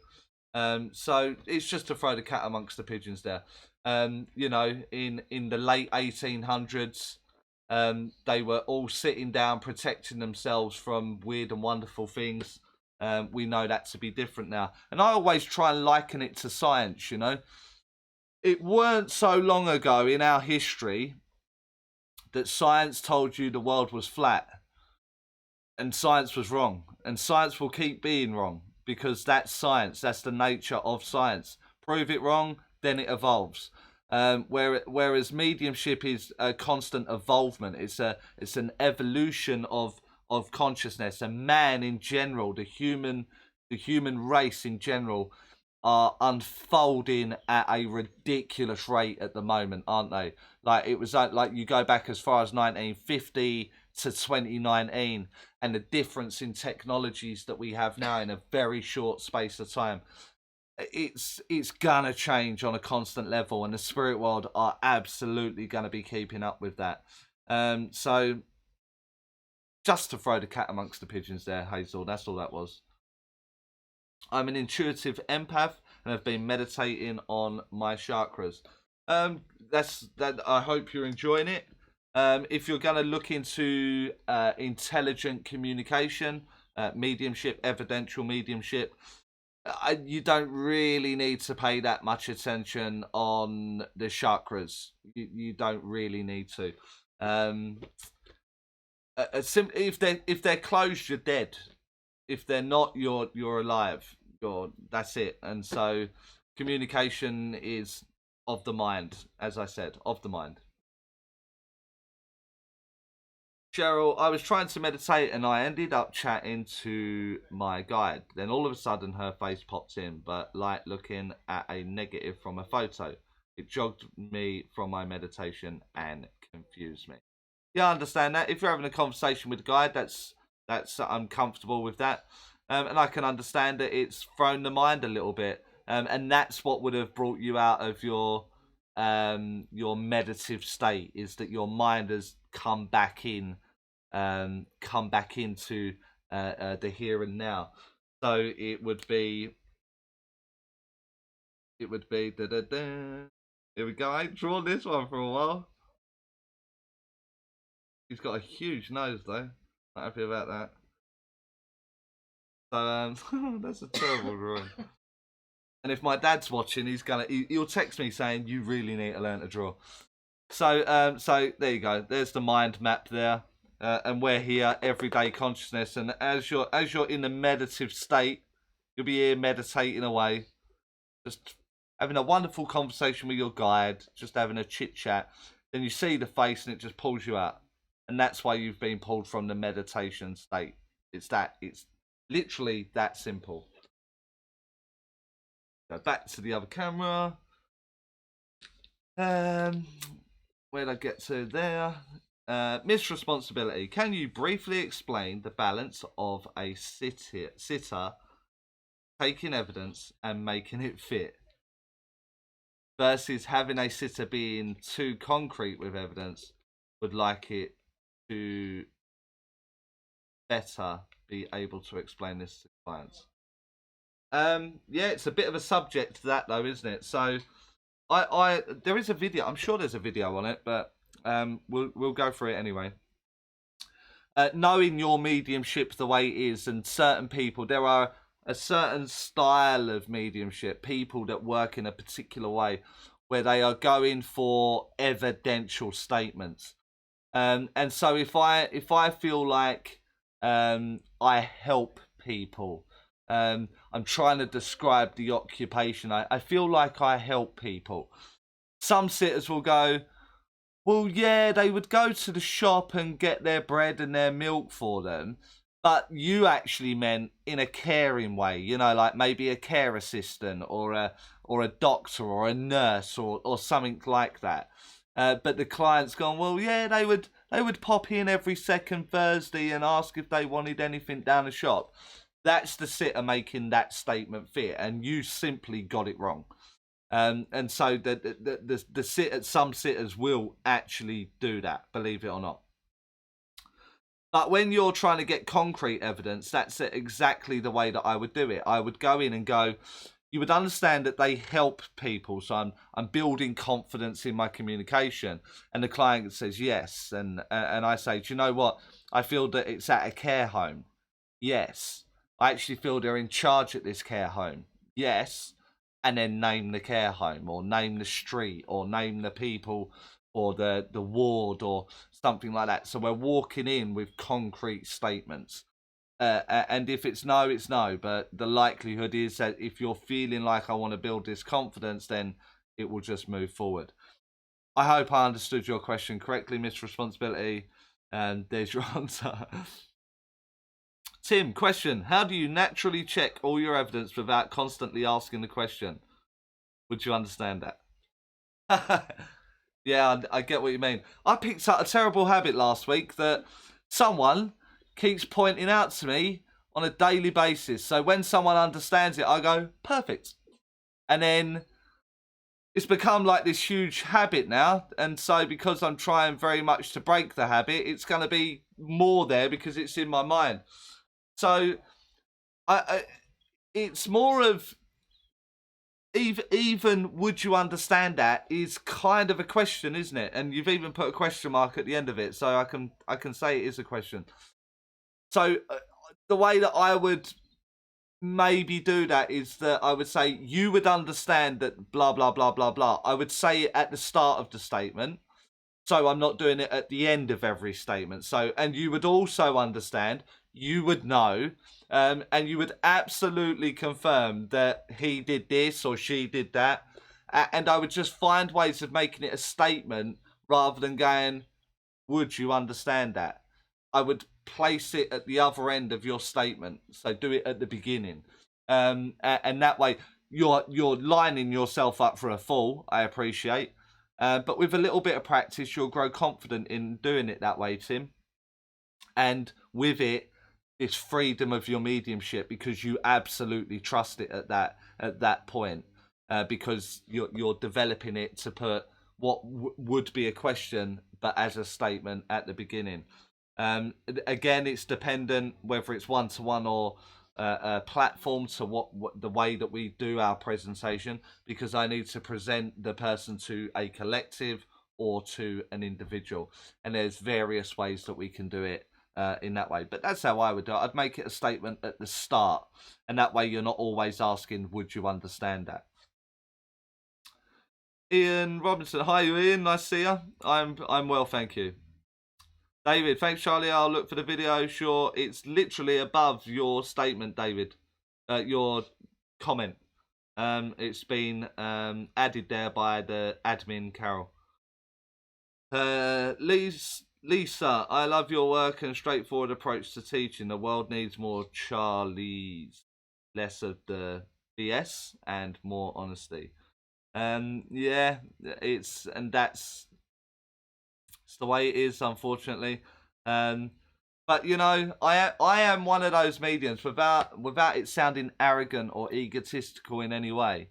So it's just to throw the cat amongst the pigeons there. You know, in the late 1800s, they were all sitting down, protecting themselves from weird and wonderful things. We know that to be different now. And I always try and liken it to science, you know. It weren't so long ago in our history that science told you the world was flat. And science was wrong. And science will keep being wrong. Because that's science. That's the nature of science. Prove it wrong, then it evolves. Whereas mediumship is a constant evolvement. It's an evolution of consciousness. And man in general, the human race in general, are unfolding at a ridiculous rate at the moment, aren't they? Like, it was like you go back as far as 1950 to 2019, and the difference in technologies that we have now in a very short space of time. It's gonna change on a constant level, and the spirit world are absolutely gonna be keeping up with that. So just to throw the cat amongst the pigeons there, Hazel, that's all that was. I'm an intuitive empath and have been meditating on my chakras. That's that. I hope you're enjoying it. If you're going to look into intelligent communication, mediumship, evidential mediumship, you don't really need to pay that much attention on the chakras. You don't really need to. If they're closed, you're dead. If they're not, you're alive. That's it. And so communication is of the mind, as I said, of the mind. Cheryl, I was trying to meditate and I ended up chatting to my guide. Then all of a sudden her face popped in, but like looking at a negative from a photo. It jogged me from my meditation and confused me. Yeah, I understand that. If you're having a conversation with a guide, that's I'm comfortable with that. And I can understand that it's thrown the mind a little bit. And that's what would have brought you out of your meditative state, is that your mind has come back into the here and now. So it would be da da da. Here we go. I ain't drawn this one for a while. He's got a huge nose though. Not happy about that. So that's a terrible drawing. And if my dad's watching, he'll text me saying you really need to learn to draw. So so there you go. There's the mind map there. And we're here, everyday consciousness. And as you're in the meditative state, you'll be here meditating away, just having a wonderful conversation with your guide, just having a chit chat. Then you see the face, and it just pulls you out, and that's why you've been pulled from the meditation state. It's literally that simple. Go back to the other camera. Where'd I get to there? Misresponsibility. Can you briefly explain the balance of a sitter taking evidence and making it fit versus having a sitter being too concrete with evidence? Would like it to better be able to explain this to clients. Yeah, it's a bit of a subject to that though, isn't it? So there is a video. I'm sure there's a video on it, but we'll go through it anyway. Knowing your mediumship the way it is, and certain people, there are a certain style of mediumship, people that work in a particular way where they are going for evidential statements. And so if I feel like I help people, I'm trying to describe the occupation. I feel like I help people. Some sitters will go, well, yeah, they would go to the shop and get their bread and their milk for them, but you actually meant in a caring way, you know, like maybe a care assistant or a doctor or a nurse or something like that. But the client's gone, well, yeah, they would pop in every second Thursday and ask if they wanted anything down the shop. That's the sitter making that statement fit, and you simply got it wrong. And so some sitters will actually do that, believe it or not. But when you're trying to get concrete evidence, that's exactly the way that I would do it. I would go in and go, you would understand that they help people. So I'm building confidence in my communication. And the client says yes. And I say, do you know what? I feel that it's at a care home. Yes. I actually feel they're in charge at this care home. Yes. And then name the care home, or name the street, or name the people, or the ward, or something like that. So we're walking in with concrete statements. And if it's no, it's no. But the likelihood is that if you're feeling like I want to build this confidence, then it will just move forward. I hope I understood your question correctly, Miss Responsibility. And there's your answer. Tim, question. How do you naturally check all your evidence without constantly asking the question? Would you understand that? Yeah, I get what you mean. I picked up a terrible habit last week that someone keeps pointing out to me on a daily basis. So when someone understands it, I go, perfect. And then it's become like this huge habit now. And so because I'm trying very much to break the habit, it's going to be more there because it's in my mind. So it's more of even would you understand that is kind of a question, isn't it? And you've even put a question mark at the end of it, so I can say it is a question. So the way that I would maybe do that is that I would say you would understand that blah blah blah blah blah. I would say it at the start of the statement. So I'm not doing it at the end of every statement. So, and you would also understand, you would know, and you would absolutely confirm that he did this or she did that. And I would just find ways of making it a statement rather than going, would you understand that? I would place it at the other end of your statement. So do it at the beginning. And that way you're lining yourself up for a fall, I appreciate. But with a little bit of practice, you'll grow confident in doing it that way, Tim. And with it, it's freedom of your mediumship because you absolutely trust it at that point. Because you're developing it to put what would be a question, but as a statement at the beginning. Again, it's dependent whether it's one-to-one or a platform to what the way that we do our presentation, because I need to present the person to a collective or to an individual, and there's various ways that we can do it in that way. But that's how I would do it. I'd make it a statement at the start, and that way you're not always asking, would you understand that? Ian Robinson, hi Ian, nice to see you. I'm well, thank you. David, thanks Charlie, I'll look for the video. Sure, it's literally above your statement, David. Your comment. It's been added there by the admin, Carol. Lisa, I love your work and straightforward approach to teaching. The world needs more Charlies, less of the BS and more honesty. Yeah, it's the way it is, unfortunately. But you know, I am one of those mediums without it sounding arrogant or egotistical in any way.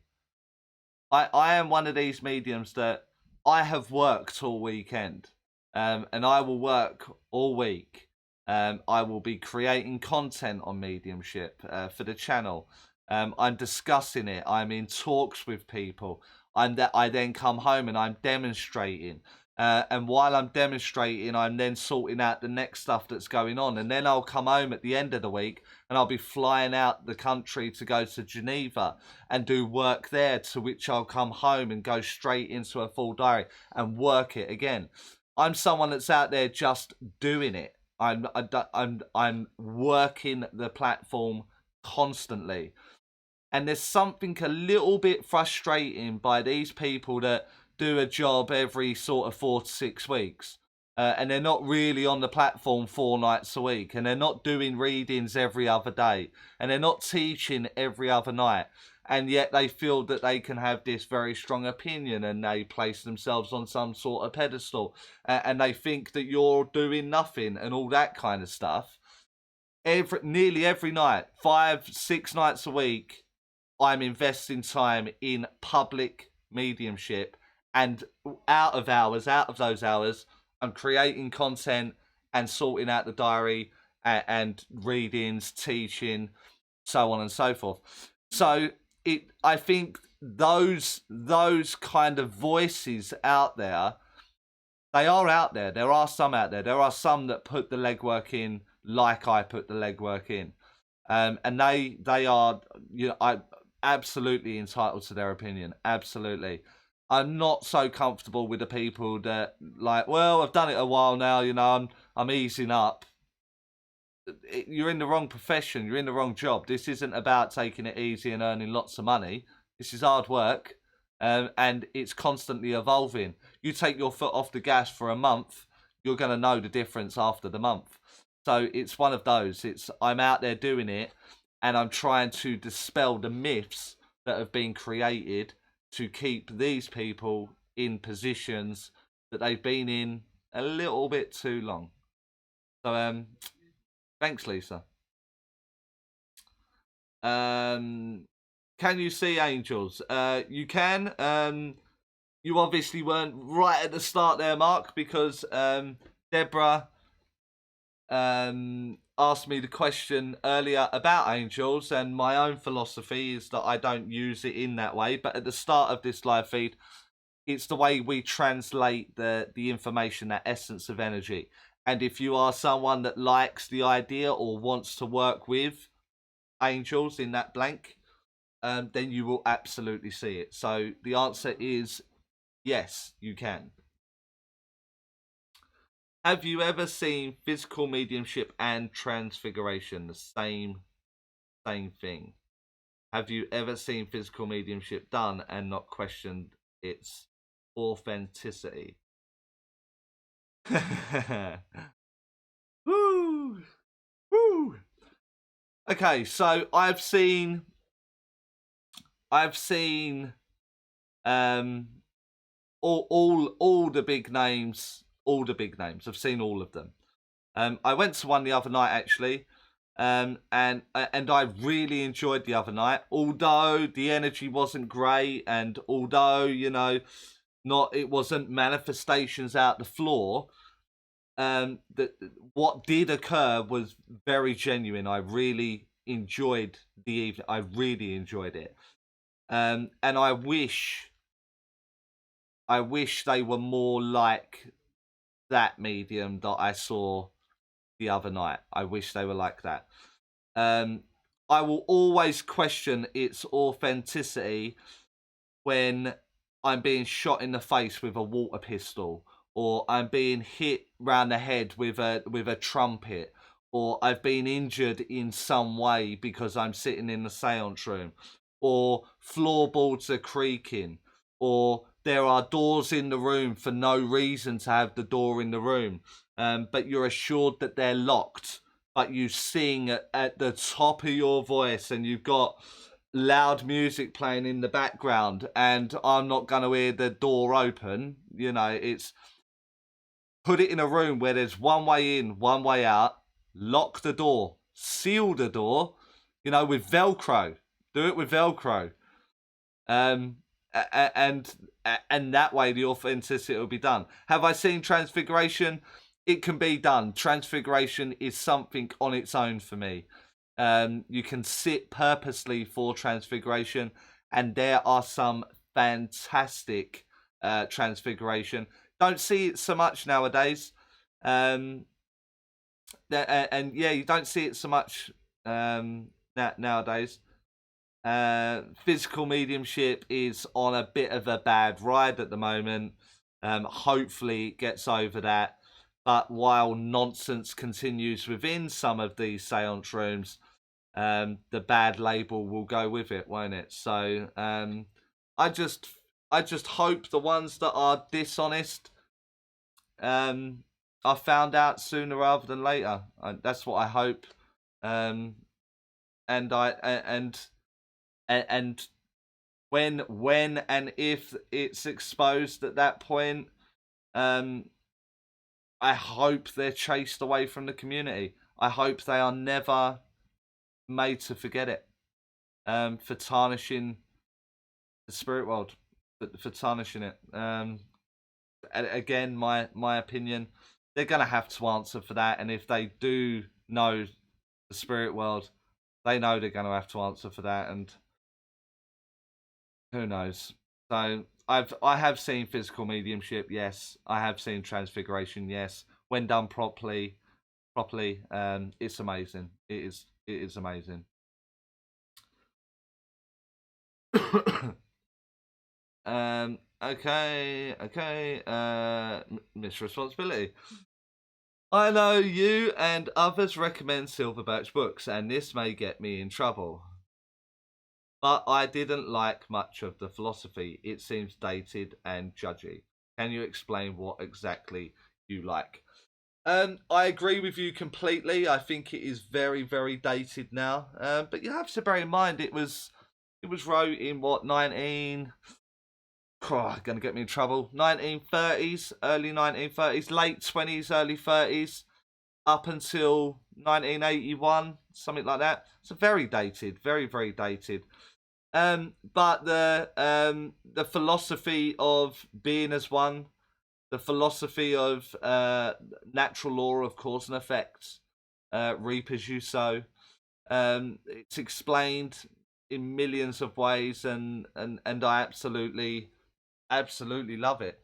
I am one of these mediums that I have worked all weekend, and I will work all week. I will be creating content on Mediumship for the channel. I'm discussing it. I'm in talks with people. I then come home and I'm demonstrating. And while I'm demonstrating, I'm then sorting out the next stuff that's going on. And then I'll come home at the end of the week and I'll be flying out the country to go to Geneva and do work there, to which I'll come home and go straight into a full diary and work it again. I'm someone that's out there just doing it. I'm working the platform constantly. And there's something a little bit frustrating by these people that do a job every sort of 4 to 6 weeks. And they're not really on the platform 4 nights a week. And they're not doing readings every other day. And they're not teaching every other night. And yet they feel that they can have this very strong opinion and they place themselves on some sort of pedestal. And they think that you're doing nothing and all that kind of stuff. Nearly every night, 5, 6 nights a week, I'm investing time in public mediumship, and out of those hours, I'm creating content and sorting out the diary and readings, teaching, so on and so forth. So I think those kind of voices out there, they are out there. There are some out there. There are some that put the legwork in, like I put the legwork in, and they are, I absolutely entitled to their opinion. Absolutely. I'm not so comfortable with the people that like, well, I've done it a while now. I'm easing up. You're in the wrong profession. You're in the wrong job. This isn't about taking it easy and earning lots of money. This is hard work, and it's constantly evolving. You take your foot off the gas for a month, you're going to know the difference after the month. So it's one of those. I'm out there doing it, and I'm trying to dispel the myths that have been created to keep these people in positions that they've been in a little bit too long. So thanks, Lisa. Can you see angels? You can. You obviously weren't right at the start there, Mark, because Deborah asked me the question earlier about angels, and my own philosophy is that I don't use it in that way. But at the start of this live feed, it's the way we translate the information, that essence of energy. And if you are someone that likes the idea or wants to work with angels in that blank, then you will absolutely see it. So the answer is yes, you can. Have you ever seen physical mediumship and transfiguration, the same thing? Have you ever seen physical mediumship done and not questioned its authenticity? Woo! Woo! Okay, so I've seen all the big names, I've seen all of them. I went to one the other night actually, and I really enjoyed the other night. Although the energy wasn't great, and although it wasn't manifestations out the floor. What did occur was very genuine. I really enjoyed the evening. I really enjoyed it. And I wish they were more like that medium that I saw the other night. I wish they were like that. I will always question its authenticity when I'm being shot in the face with a water pistol, or I'm being hit round the head with a trumpet, or I've been injured in some way because I'm sitting in the seance room, or floorboards are creaking, or there are doors in the room for no reason to have the door in the room, but you're assured that they're locked, but you sing at the top of your voice and you've got loud music playing in the background, and I'm not going to hear the door open. It's put it in a room where there's one way in, one way out, lock the door, seal the door, with Velcro. Do it with Velcro. And that way the authenticity will be done. Have I seen transfiguration? It can be done. Transfiguration is something on its own for me. You can sit purposely for transfiguration, and there are some fantastic transfiguration. Don't see it so much nowadays, and you don't see it so much nowadays. Physical mediumship is on a bit of a bad ride at the moment. Hopefully it gets over that. But while nonsense continues within some of these seance rooms, the bad label will go with it, won't it? So I just hope the ones that are dishonest are found out sooner rather than later. That's what I hope. And when and if it's exposed at that point, I hope they're chased away from the community. I hope they are never made to forget it, for tarnishing the spirit world. for tarnishing it. Again, my opinion, they're gonna have to answer for that, and if they do know the spirit world, they know they're gonna have to answer for that, and who knows. So I have seen physical mediumship, yes. I have seen transfiguration, yes. When done properly, it's amazing. It is amazing. Okay. Mr. Responsibility. I know you and others recommend Silver Birch books, and this may get me in trouble. But I didn't like much of the philosophy. It seems dated and judgy. Can you explain what exactly you like? I agree with you completely. I think it is very, very dated now. But you have to bear in mind it was wrote in what, 19... Oh, gonna get me in trouble. 1930s, early 1930s, late 20s, early 30s, up until 1981, something like that. So very dated, very, very dated. But the philosophy of being as one, the philosophy of natural law of cause and effect, reap as you sow. It's explained in millions of ways, and I absolutely love it.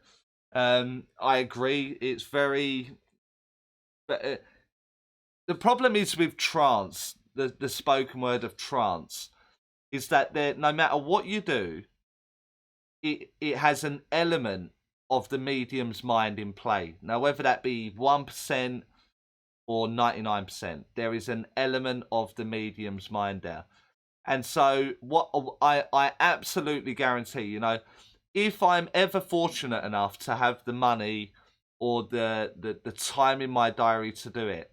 I agree. It's very. But the problem is with trance, the spoken word of trance, is that no matter what you do, it has an element of the medium's mind in play. Now, whether that be 1% or 99%, there is an element of the medium's mind there. And so what I absolutely guarantee, you know, if I'm ever fortunate enough to have the money or the time in my diary to do it,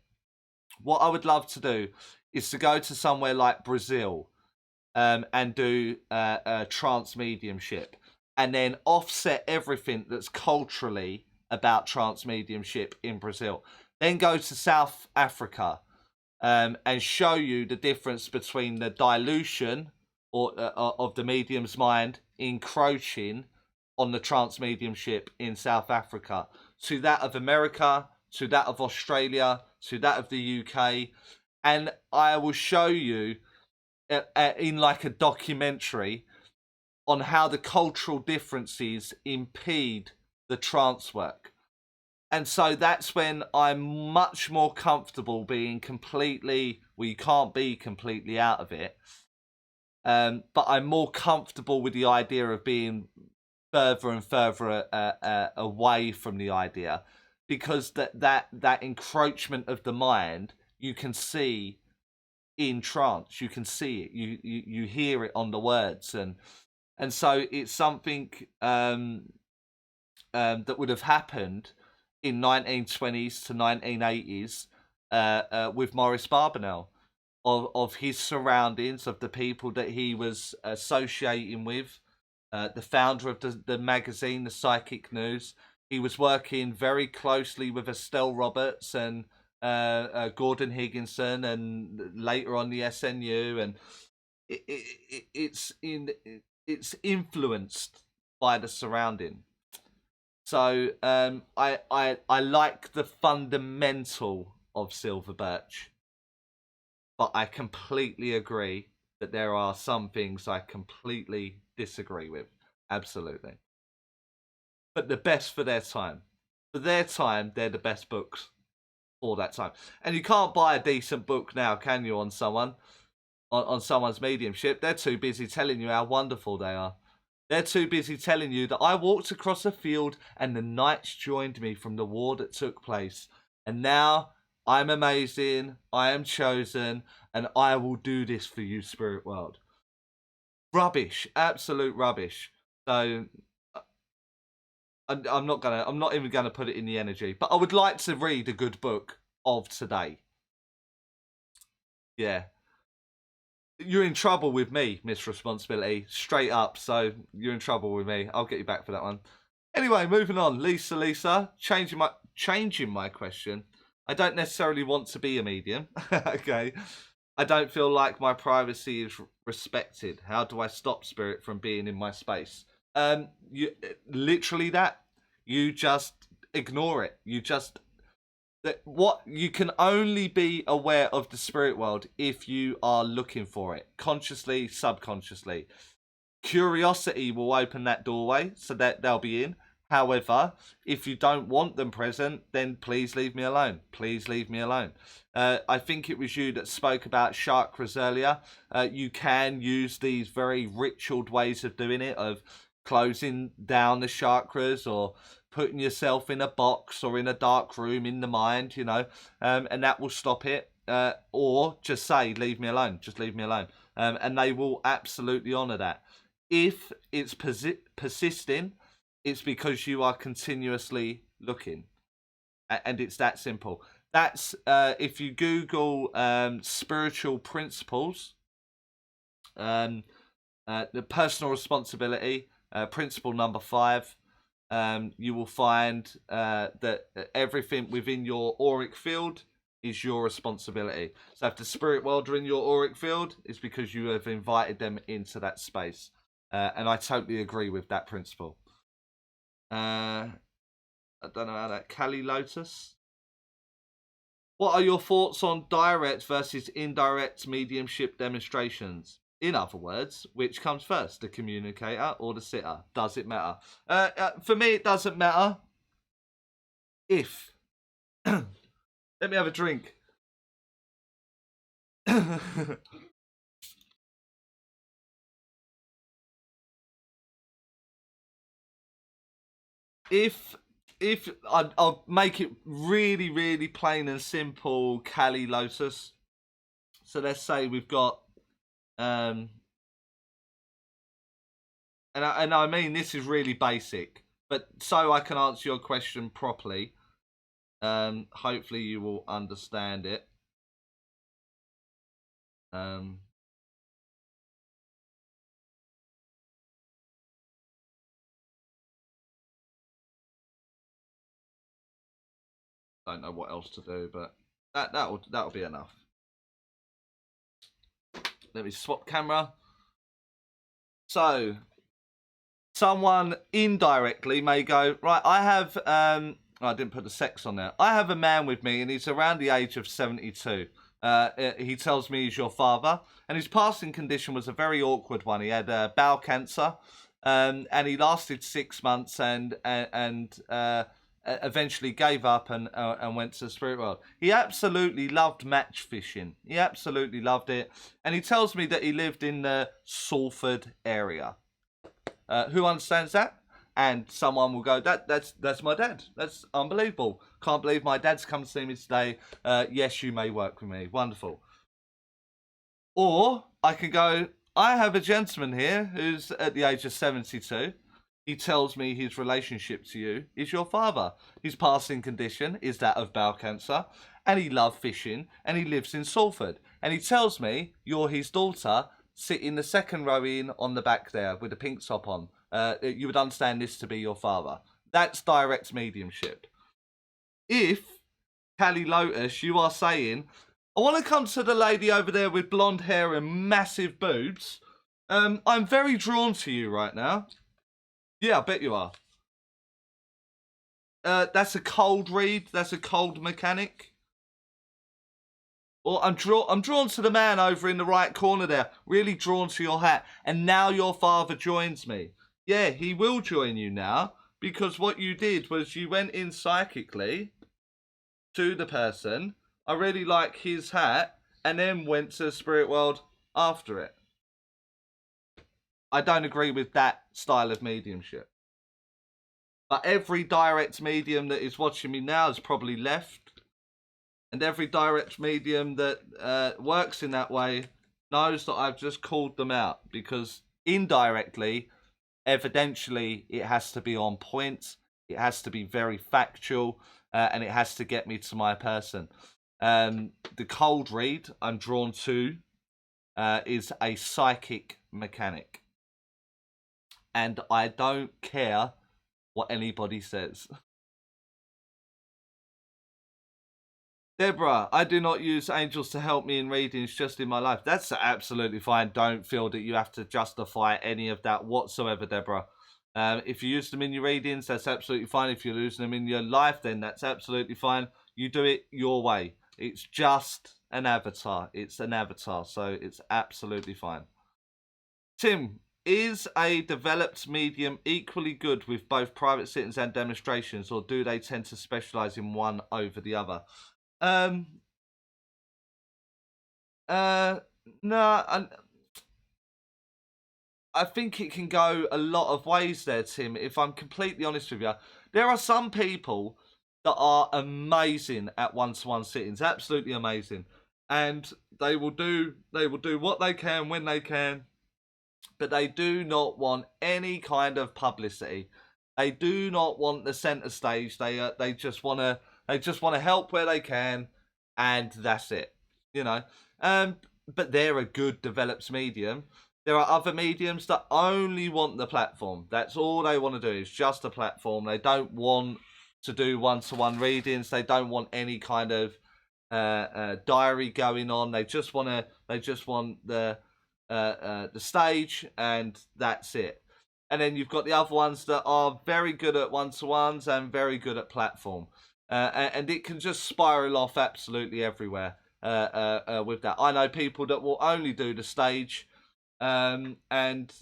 what I would love to do is to go to somewhere like Brazil and do trance mediumship, and then offset everything that's culturally about trance mediumship in Brazil. Then go to South Africa and show you the difference between the dilution of the medium's mind encroaching on the trance mediumship in South Africa to that of America, to that of Australia, to that of the UK. And I will show you in like a documentary on how the cultural differences impede the trance work. And so that's when I'm much more comfortable being completely, well, you can't be completely out of it, but I'm more comfortable with the idea of being further and further away from the idea, because that encroachment of the mind, you can see in trance, you can see it, you hear it on the words, and so it's something that would have happened in 1920s to 1980s with Maurice Barbanel, of his surroundings, of the people that he was associating with, the founder of the magazine, the Psychic News. He was working very closely with Estelle Roberts and Gordon Higginson, and later on the SNU, and it's influenced by the surrounding. So I like the fundamental of Silver Birch, but I completely agree that there are some things I completely disagree with. Absolutely. But the best for their time. For their time, they're the best books for that time. And you can't buy a decent book now, can you, on someone? On someone's mediumship? They're too busy telling you how wonderful they are. They're too busy telling you that I walked across a field and the knights joined me from the war that took place. And now I'm amazing, I am chosen, and I will do this for you, spirit world. Rubbish, absolute rubbish. So I'm not even gonna put it in the energy. But I would like to read a good book of today. Yeah. You're in trouble with me, Miss Responsibility. Straight up. So you're in trouble with me. I'll get you back for that one. Anyway, moving on. Lisa, changing my question. I don't necessarily want to be a medium. Okay. I don't feel like my privacy is respected. How do I stop spirit from being in my space? You literally that. You just ignore it. You just what you can only be aware of the spirit world if you are looking for it consciously, subconsciously. Curiosity will open that doorway so that they'll be in. However, if you don't want them present, then please leave me alone. Please leave me alone. I think it was you that spoke about chakras earlier. You can use these very ritualed ways of doing it, of closing down the chakras or putting yourself in a box or in a dark room in the mind, and that will stop it. Or just say, leave me alone. Just leave me alone. And they will absolutely honour that. If it's persisting, it's because you are continuously looking. And it's that simple. That's, if you Google spiritual principles, the personal responsibility, principle number 5, you will find that everything within your auric field is your responsibility. So if the spirit world are in your auric field, it's because you have invited them into that space. And I totally agree with that principle. I don't know how that... Kali Lotus. What are your thoughts on direct versus indirect mediumship demonstrations? In other words, which comes first, the communicator or the sitter? Does it matter? For me, it doesn't matter. If... Let me have a drink. if I'll make it really, really plain and simple, Kali Lotus. So let's say we've got and I mean this is really basic, but so I can answer your question properly, hopefully you will understand it. Don't know what else to do, but that'll be enough. Let me swap camera. So someone indirectly may go, right, I have I didn't put the sex on there. I have a man with me and he's around the age of 72. He tells me he's your father, and his passing condition was a very awkward one. He had bowel cancer, and he lasted 6 months and eventually gave up and went to the spirit world. He absolutely loved match fishing. He absolutely loved it. And he tells me that he lived in the Salford area. Who understands that? And someone will go, that's my dad. That's unbelievable. Can't believe my dad's come to see me today. Yes, you may work with me. Wonderful. Or I can go, I have a gentleman here who's at the age of 72. He tells me his relationship to you is your father. His passing condition is that of bowel cancer, and he loved fishing, and he lives in Salford. And he tells me you're his daughter, sitting the second row in on the back there with a pink top on. You would understand this to be your father. That's direct mediumship. If, Kali Lotus, you are saying, I want to come to the lady over there with blonde hair and massive boobs, I'm very drawn to you right now. Yeah, I bet you are. That's a cold read. That's a cold mechanic. Well, I'm drawn to the man over in the right corner there. Really drawn to your hat. And now your father joins me. Yeah, he will join you now. Because what you did was you went in psychically to the person. I really like his hat. And then went to the spirit world after it. I don't agree with that style of mediumship. But every direct medium that is watching me now has probably left. And every direct medium that works in that way knows that I've just called them out. Because indirectly, evidentially, it has to be on point. It has to be very factual. And it has to get me to my person. The cold read I'm drawn to is a psychic mechanic. And I don't care what anybody says. Deborah, I do not use angels to help me in readings, just in my life. That's absolutely fine. Don't feel that you have to justify any of that whatsoever, Deborah. If you use them in your readings, that's absolutely fine. If you're using them in your life, then that's absolutely fine. You do it your way. It's just an avatar. It's an avatar, so it's absolutely fine. Tim, is a developed medium equally good with both private sittings and demonstrations, or do they tend to specialise in one over the other? No, I think it can go a lot of ways there, Tim. If I'm completely honest with you, there are some people that are amazing at one-to-one sittings, absolutely amazing, and they will do what they can when they can, but they do not want any kind of publicity. They do not want the center stage. They just want to help where they can, and that's it. You know. But they're a good developed medium. There are other mediums that only want the platform. That's all they want to do, is just a platform. They don't want to do one-to-one readings. They don't want any kind of diary going on. They just want the stage, and that's it. And then you've got the other ones that are very good at one-to-ones and very good at platform. And it can just spiral off absolutely everywhere with that. I know people that will only do the stage, and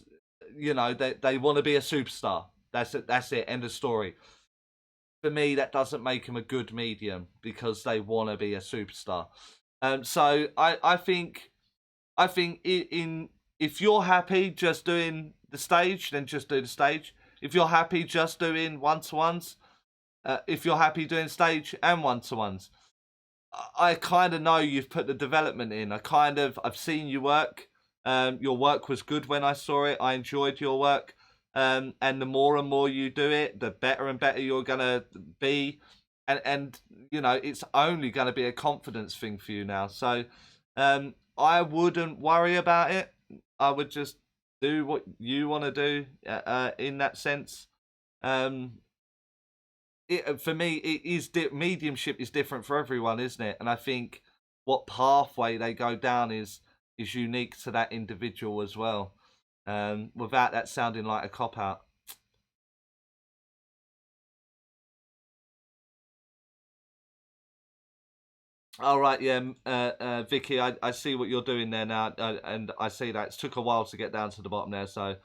you know they want to be a superstar. That's it. End of story. For me, that doesn't make them a good medium, because they want to be a superstar. So I think if you're happy just doing the stage, then just do the stage. If you're happy just doing one-to-ones, if you're happy doing stage and one-to-ones, I kind of know you've put the development in. I've seen you work. Your work was good when I saw it. I enjoyed your work. And the more and more you do it, the better and better you're gonna be. And you know, it's only gonna be a confidence thing for you now. So I wouldn't worry about it. I would just do what you want to do in that sense. For me, mediumship is different for everyone, isn't it? And I think what pathway they go down is unique to that individual as well. Without that sounding like a cop out. All right, yeah, Vicky, I see what you're doing there now, and I see that it took a while to get down to the bottom there, so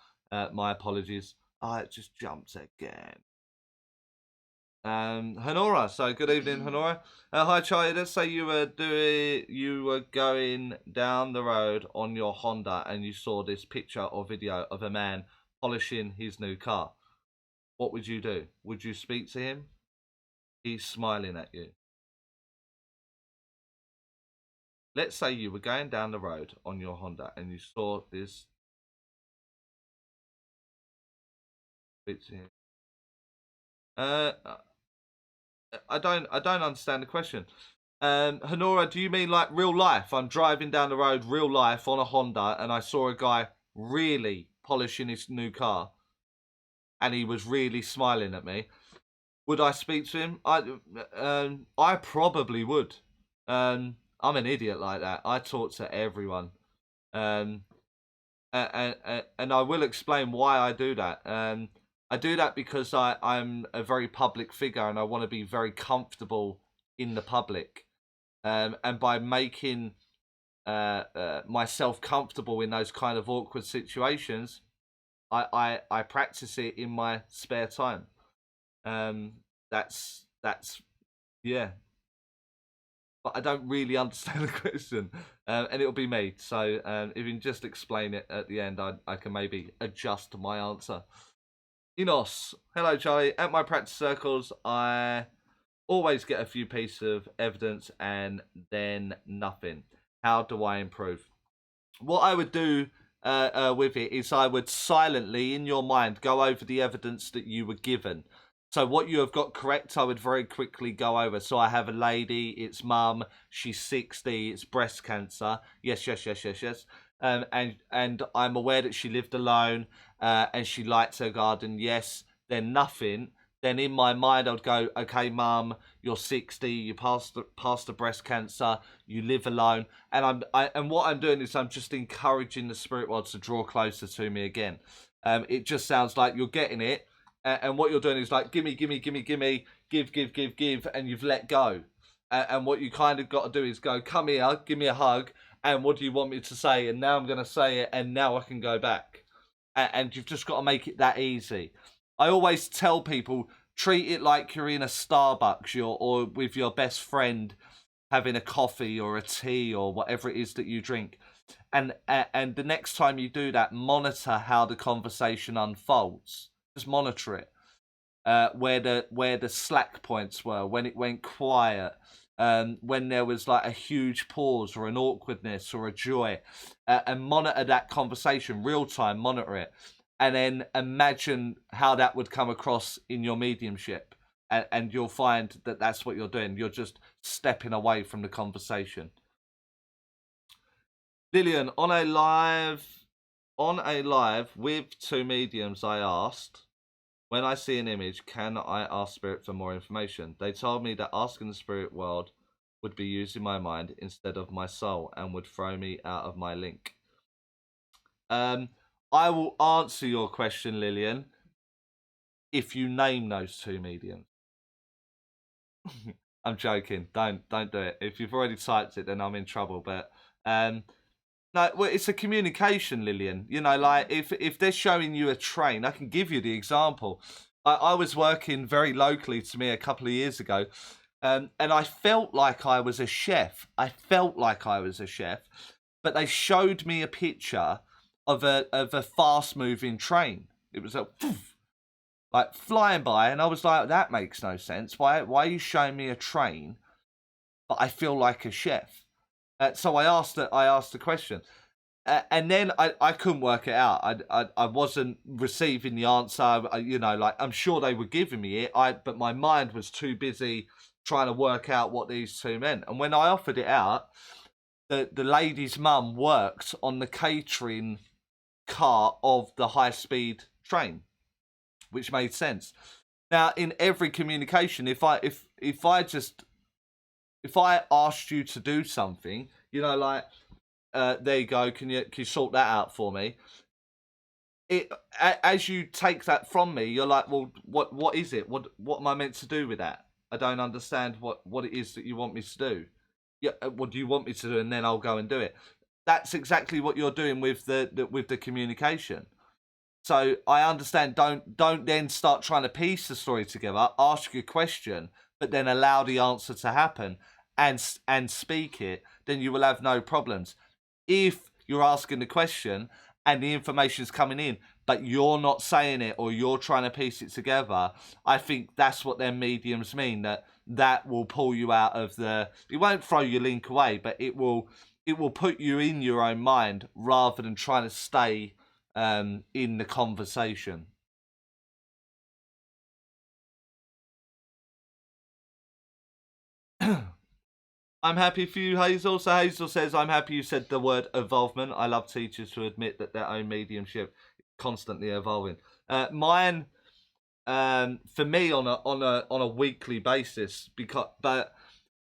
my apologies. It just jumped again. Honora, so good evening, Honora. Hi, Charlie. Let's say you were going down the road on your Honda and you saw this picture or video of a man polishing his new car. What would you do? Would you speak to him? He's smiling at you. Let's say you were going down the road on your Honda and you saw this. Speak to him. I don't understand the question. Honora, do you mean like real life? I'm driving down the road, real life, on a Honda, and I saw a guy really polishing his new car, and he was really smiling at me. Would I speak to him? I probably would. I'm an idiot like that. I talk to everyone. And I will explain why I do that. I do that because I'm a very public figure and I want to be very comfortable in the public. And by making myself comfortable in those kind of awkward situations, I practice it in my spare time. That's yeah. But I don't really understand the question, and it'll be me. So if you can just explain it at the end, I can maybe adjust my answer. Enos, hello Charlie. At my practice circles, I always get a few pieces of evidence and then nothing. How do I improve? What I would do with it is I would silently, in your mind, go over the evidence that you were given. So what you have got correct, I would very quickly go over. So I have a lady, it's mum, she's 60, it's breast cancer. Yes. And I'm aware that she lived alone and she liked her garden. Yes, then nothing. Then in my mind, I would go, okay, mum, you're 60, you passed the breast cancer, you live alone. And what I'm doing is I'm just encouraging the spirit world to draw closer to me again. It just sounds like you're getting it, and what you're doing is like, gimme, gimme, gimme, gimme, give, and you've let go. And what you kind of got to do is go, come here, give me a hug, and what do you want me to say? And now I'm going to say it, and now I can go back. And you've just got to make it that easy. I always tell people, treat it like you're in a Starbucks or with your best friend having a coffee or a tea or whatever it is that you drink. And the next time you do that, monitor how the conversation unfolds. Just monitor it. Where the slack points were, when it went quiet, when there was like a huge pause or an awkwardness or a joy, and monitor that conversation real time, monitor it, and then imagine how that would come across in your mediumship, and you'll find that that's what you're doing. You're just stepping away from the conversation. Lillian, on a live with two mediums, I asked, when I see an image, can I ask Spirit for more information? They told me that asking the spirit world would be using my mind instead of my soul and would throw me out of my link. I will answer your question, Lillian, if you name those two mediums. I'm joking. Don't do it. If you've already typed it, then I'm in trouble. But no, well, it's a communication, Lillian. You know, like if they're showing you a train, I can give you the example. I was working very locally to me a couple of years ago, and I felt like I was a chef. But they showed me a picture of a fast-moving train. It was like flying by, and I was like, that makes no sense. Why are you showing me a train, but I feel like a chef? So I asked the question, and then I couldn't work it out. I wasn't receiving the answer. You know, like I'm sure they were giving me it. But my mind was too busy trying to work out what these two meant. And when I offered it out, the lady's mum worked on the catering car of the high-speed train, which made sense. Now, in every communication, if I asked you to do something, you know, like, there you go, can you sort that out for me? As you take that from me, you're like, well, what is it? What am I meant to do with that? I don't understand what it is that you want me to do. Yeah, what do you want me to do? And then I'll go and do it. That's exactly what you're doing with the communication. So I understand. Don't then start trying to piece the story together. Ask your question, but then allow the answer to happen and speak it. Then you will have no problems. If you're asking the question and the information's coming in, but you're not saying it or you're trying to piece it together, I think that's what their mediums mean. That will pull you out of the. It won't throw your link away, but it will put you in your own mind rather than trying to stay in the conversation. I'm happy for you, Hazel. So Hazel says, I'm happy you said the word evolvement. I love teachers who admit that their own mediumship is constantly evolving. Mine, for me, on a weekly basis, but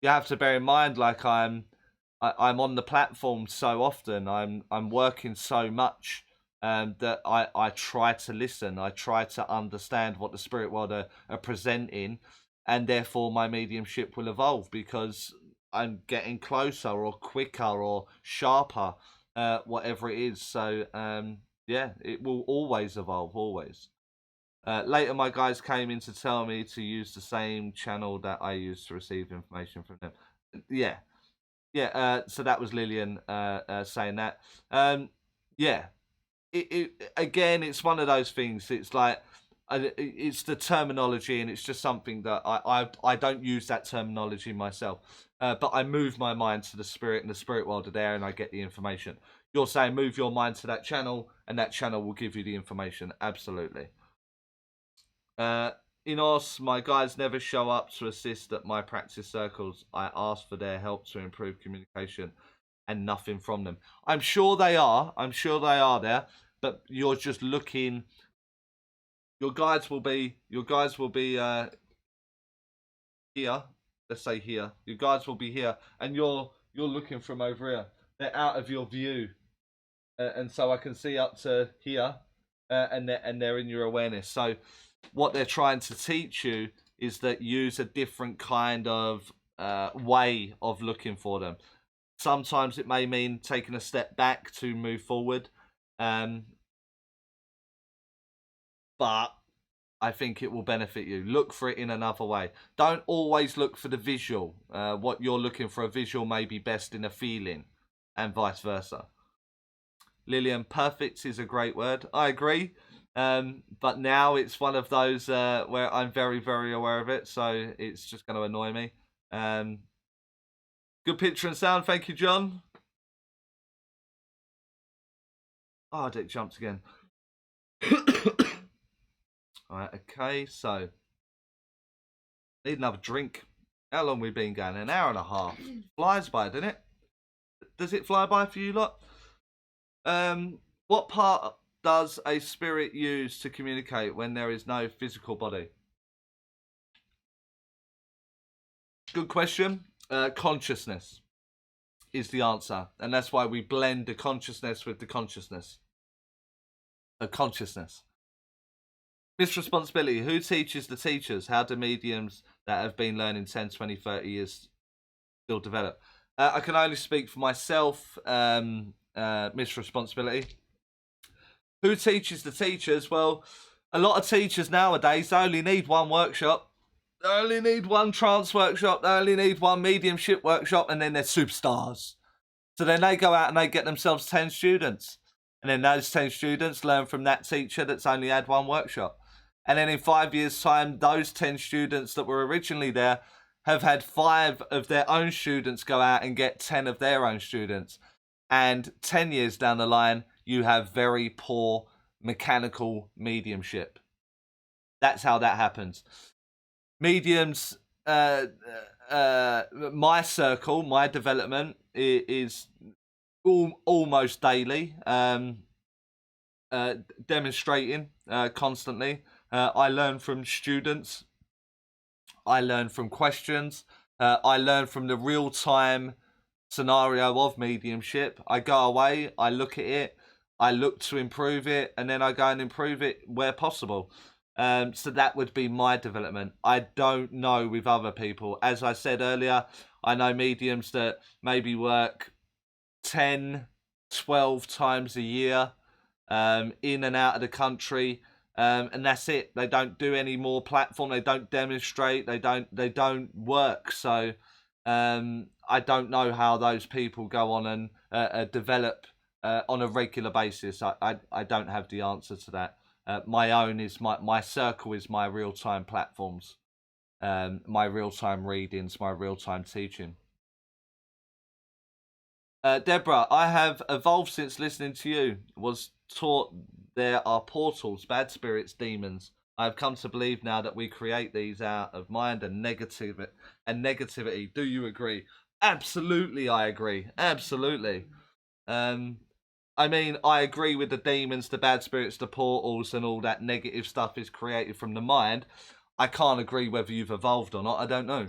you have to bear in mind, like I'm on the platform so often. I'm working so much that I try to listen. I try to understand what the spirit world are presenting, and therefore my mediumship will evolve because I'm getting closer or quicker or sharper, whatever it is. So yeah, it will always evolve, always. Later, my guys came in to tell me to use the same channel that I use to receive information from them. Yeah. So that was Lillian saying that. Yeah. Again, it's one of those things. It's like it's the terminology, and it's just something that I don't use that terminology myself. But I move my mind to the spirit, and the spirit world are there, and I get the information. You're saying move your mind to that channel, and that channel will give you the information. Absolutely. Inos, my guys never show up to assist at my practice circles. I ask for their help to improve communication, and nothing from them. I'm sure they are. I'm sure they are there, but you're just looking. Your guides will be here. Let's say here. Your guides will be here, and you're looking from over here. They're out of your view, and so I can see up to here, and they're in your awareness. So what they're trying to teach you is that use a different kind of way of looking for them. Sometimes it may mean taking a step back to move forward, but I think it will benefit you. Look for it in another way. Don't always look for the visual. What you're looking for, a visual may be best in a feeling, and vice versa. Lillian, perfect is a great word. I agree. But now it's one of those where I'm very, very aware of it, so it's just going to annoy me. Good picture and sound. Thank you, John. Oh, Dick jumped again. Alright, okay, so need another drink. How long we been going? An hour and a half. Flies by, doesn't it? Does it fly by for you lot? What part does a spirit use to communicate when there is no physical body? Good question. Consciousness is the answer, and that's why we blend the consciousness with the consciousness. Consciousness. Responsibility. Who teaches the teachers? How do mediums that have been learning 10, 20, 30 years still develop? I can only speak for myself, responsibility. Who teaches the teachers? Well, a lot of teachers nowadays only need one workshop. They only need one trance workshop. They only need one mediumship workshop, and then they're superstars. So then they go out and they get themselves 10 students. And then those 10 students learn from that teacher that's only had one workshop. And then in 5 years' time, those 10 students that were originally there have had 5 of their own students go out and get 10 of their own students. And 10 years down the line, you have very poor mechanical mediumship. That's how that happens. Mediums, my circle, my development is almost daily, demonstrating constantly. I learn from students. I learn from questions. I learn from the real-time scenario of mediumship. I go away, I look at it, I look to improve it, and then I go and improve it where possible. So that would be my development. I don't know with other people. As I said earlier, I know mediums that maybe work 10, 12 times a year, in and out of the country, and that's it. They don't do any more platform. They don't demonstrate. They don't work. So I don't know how those people go on and develop on a regular basis. I don't have the answer to that. My own is my circle is my real-time platforms, my real-time readings, my real-time teaching. Deborah, I have evolved since listening to you. Was taught there are portals, bad spirits, demons. I have come to believe now that we create these out of mind and negativity. Do you agree? Absolutely, I agree. Absolutely. I mean, I agree with the demons, the bad spirits, the portals, and all that negative stuff is created from the mind. I can't agree whether you've evolved or not. I don't know.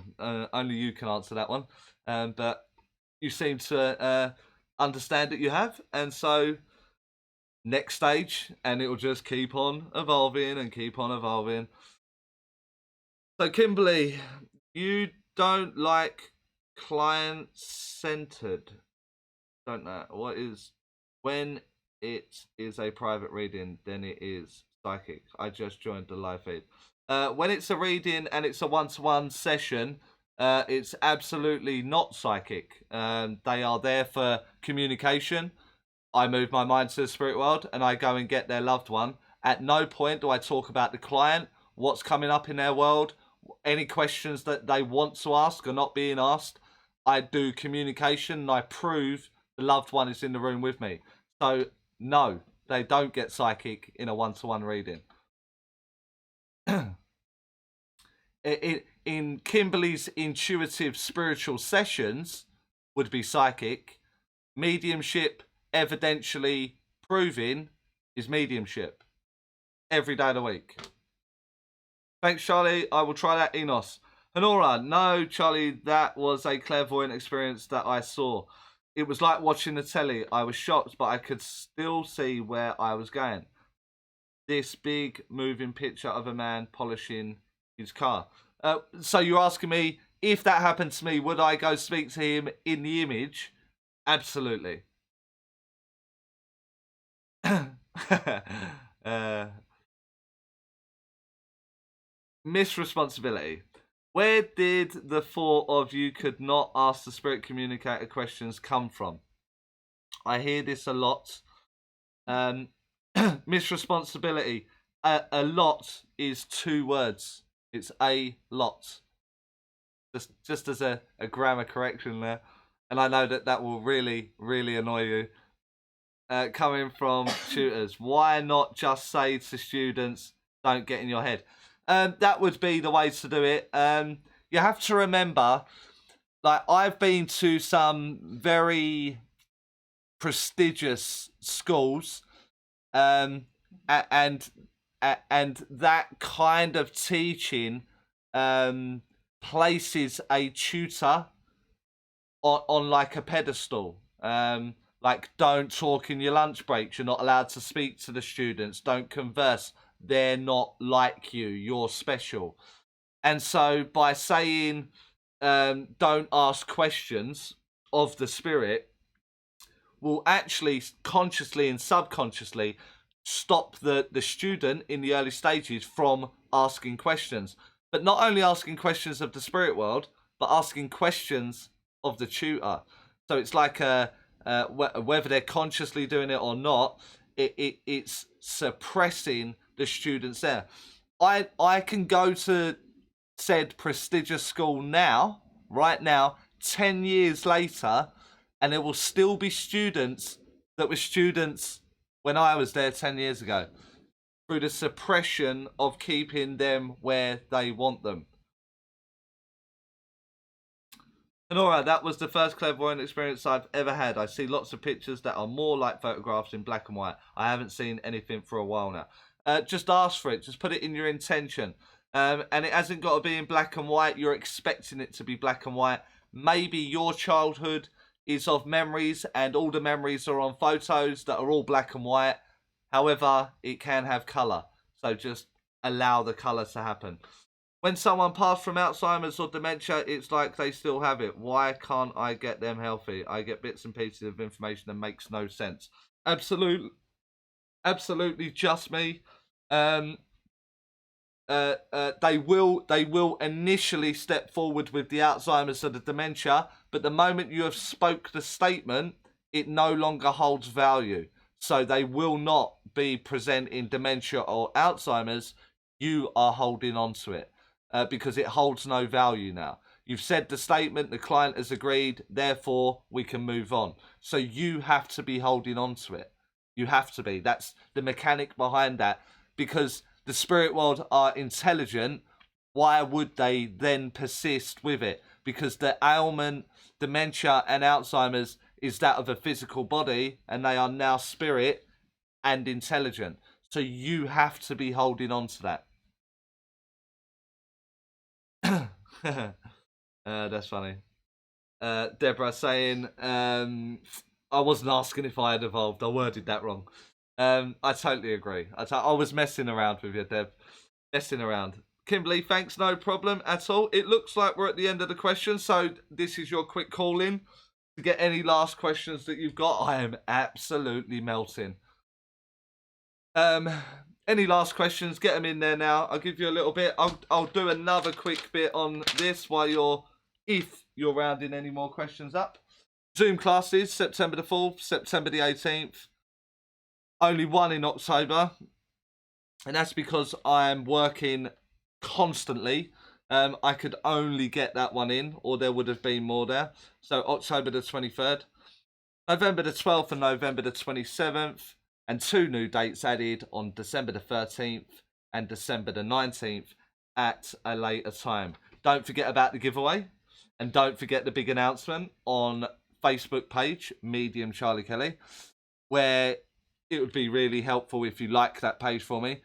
Only you can answer that one. But you seem to understand that you have, and so next stage, and it will just keep on evolving and keep on evolving. So Kimberly, you don't like client-centered. Don't know what is when it is a private reading, then it is psychic. I just joined the live feed. When it's a reading and it's a one-to-one session, it's absolutely not psychic. They are there for communication. I move my mind to the spirit world and I go and get their loved one. At no point do I talk about the client, what's coming up in their world, any questions that they want to ask are not being asked. I do communication and I prove the loved one is in the room with me. So no, they don't get psychic in a one-to-one reading. In Kimberly's intuitive spiritual sessions would be psychic. Mediumship, evidentially proving, is mediumship. Every day of the week. Thanks, Charlie. I will try that, Enos. Honora, no, Charlie, that was a clairvoyant experience that I saw. It was like watching the telly. I was shocked, but I could still see where I was going. this big moving picture of a man polishing his car. So you're asking me, if that happened to me, would I go speak to him in the image? Absolutely. Miss responsibility. Where did the thought of you could not ask the spirit communicator questions come from? I hear this a lot. Miss responsibility. A lot is 2 words. It's a lot. Just as a grammar correction there. And I know that will really, really annoy you. Coming from tutors. Why not just say to students, don't get in your head? That would be the way to do it. You have to remember, like, I've been to some very prestigious schools, and that kind of teaching places a tutor on like a pedestal. Like, don't talk in your lunch breaks. You're not allowed to speak to the students. Don't converse. They're not like you. You're special. And so by saying don't ask questions of the spirit will actually consciously and subconsciously stop the student in the early stages from asking questions. But not only asking questions of the spirit world, but asking questions of the tutor. So it's like whether they're consciously doing it or not, it's suppressing the students there. I can go to said prestigious school now, right now, 10 years later, and there will still be students that were students when I was there 10 years ago, through the suppression of keeping them where they want them. And alright, that was the first clairvoyant experience I've ever had. I see lots of pictures that are more like photographs in black and white. I haven't seen anything for a while now. Just ask for it. Just put it in your intention. And it hasn't got to be in black and white. You're expecting it to be black and white. Maybe your childhood is of memories and all the memories are on photos that are all black and white. However, it can have colour. So just allow the colour to happen. When someone passed from Alzheimer's or dementia, it's like they still have it. Why can't I get them healthy? I get bits and pieces of information that makes no sense. Absolutely just me. They will initially step forward with the Alzheimer's or the dementia, but the moment you have spoke the statement, it no longer holds value. So they will not be presenting dementia or Alzheimer's. You are holding on to it. Because it holds no value now. You've said the statement, the client has agreed, therefore we can move on. So you have to be holding on to it. You have to be. That's the mechanic behind that. Because the spirit world are intelligent, why would they then persist with it? Because the ailment, dementia and Alzheimer's is that of a physical body, and they are now spirit and intelligent. So you have to be holding on to that. That's funny. Deborah saying, I wasn't asking if I had evolved. I worded that wrong. I totally agree. I was messing around with you, Deb. Messing around. Kimberly, thanks, no problem at all. It looks like we're at the end of the questions, so this is your quick call in to get any last questions that you've got. I am absolutely melting. Any last questions? Get them in there now. I'll give you a little bit. I'll do another quick bit on this while if you're rounding any more questions up. Zoom classes, September the 4th, September the 18th. Only one in October. And that's because I'm working constantly. I could only get that one in, or there would have been more there. So October the 23rd. November the 12th and November the 27th. And 2 new dates added on December the 13th and December the 19th at a later time. Don't forget about the giveaway. And don't forget the big announcement on Facebook page, Medium Charlie Kelly, where it would be really helpful if you like that page for me.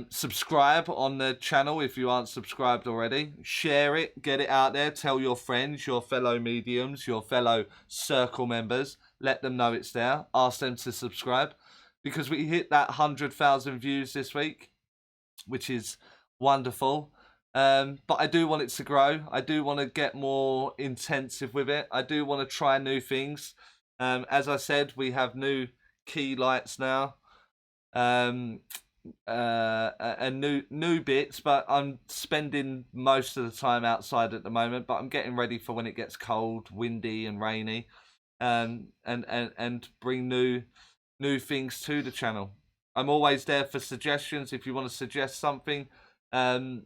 Subscribe on the channel if you aren't subscribed already. Share it, get it out there. Tell your friends, your fellow mediums, your fellow circle members. Let them know it's there. Ask them to subscribe. because we hit that 100,000 views this week, which is wonderful. But I do want it to grow. I do want to get more intensive with it. I do want to try new things. As I said, we have new key lights now. And new bits, but I'm spending most of the time outside at the moment, but I'm getting ready for when it gets cold, windy and rainy, and bring new things to the channel. I'm always there for suggestions. If you want to suggest something, I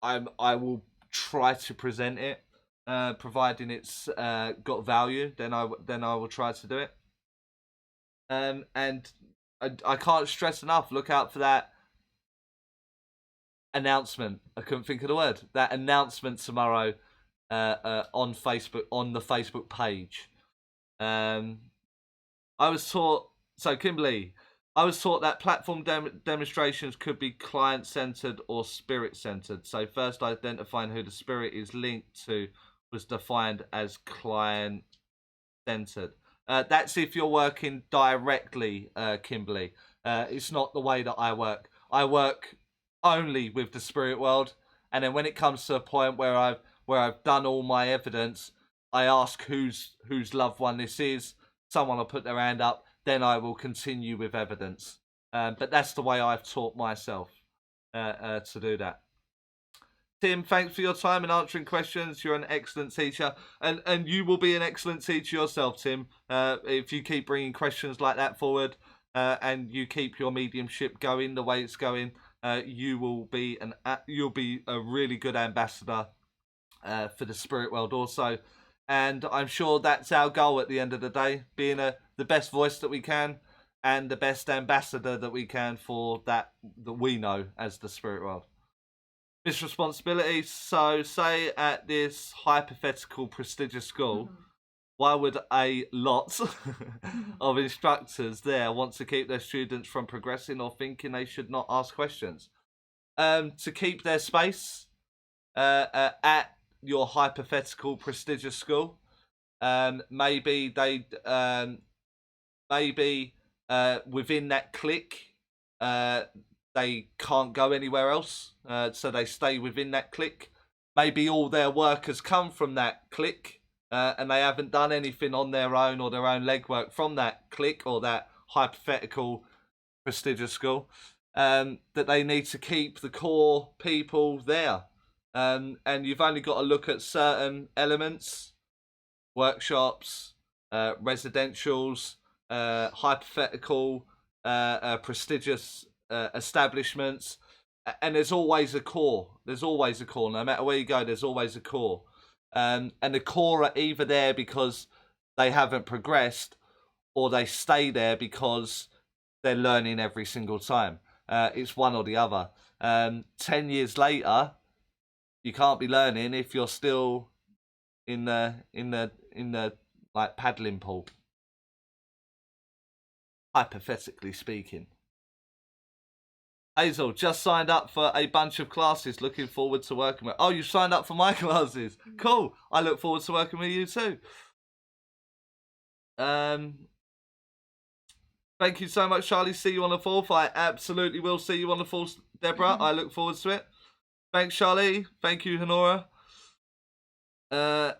will try to present it, providing it's got value. Then I will try to do it. And I can't stress enough. Look out for that announcement. I couldn't think of the word. That announcement tomorrow on Facebook, on the Facebook page. I was taught. So Kimberly, I was taught that platform demonstrations could be client-centered or spirit-centered. So first identifying who the spirit is linked to was defined as client-centered. That's if you're working directly, Kimberly. It's not the way that I work. I work only with the spirit world, and then when it comes to a point where I've done all my evidence, I ask whose loved one this is. Someone will put their hand up. Then I will continue with evidence. But that's the way I've taught myself to do that. Tim, thanks for your time and answering questions. You're an excellent teacher, and you will be an excellent teacher yourself, Tim. If you keep bringing questions like that forward, and you keep your mediumship going the way it's going, you will be you'll be a really good ambassador for the spirit world also. And I'm sure that's our goal at the end of the day, being the best voice that we can and the best ambassador that we can for that we know as the spirit world. This responsibility. So say at this hypothetical prestigious school, why would a lot of instructors there want to keep their students from progressing or thinking they should not ask questions? To keep their space at your hypothetical prestigious school. Maybe they within that clique they can't go anywhere else, so they stay within that clique. Maybe all their work has come from that clique, and they haven't done anything on their own or their own legwork from that clique or that hypothetical prestigious school, that they need to keep the core people there. And you've only got to look at certain elements, workshops, residentials, hypothetical, prestigious establishments, and there's always a core. There's always a core. No matter where you go, there's always a core. And the core are either there because they haven't progressed, or they stay there because they're learning every single time. It's one or the other. 10 years later, you can't be learning if you're still in the like paddling pool. Hypothetically speaking. Hazel, just signed up for a bunch of classes. Looking forward to working with. Oh, you signed up for my classes. Cool. I look forward to working with you too. Thank you so much, Charlie. See you on the 4th. I absolutely will see you on the 4th, Deborah. I look forward to it. Thanks, Charlie. Thank you, Honora.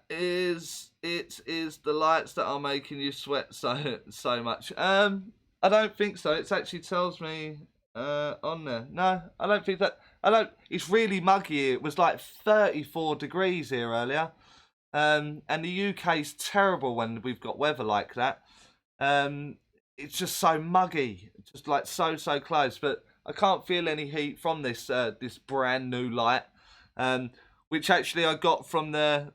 Is the lights that are making you sweat so much? I don't think so. It actually tells me on there. No, I don't think that. It's really muggy. It was like 34 degrees here earlier. And the UK's terrible when we've got weather like that. It's just so muggy, just like so close. But I can't feel any heat from this this brand new light, which actually I got from the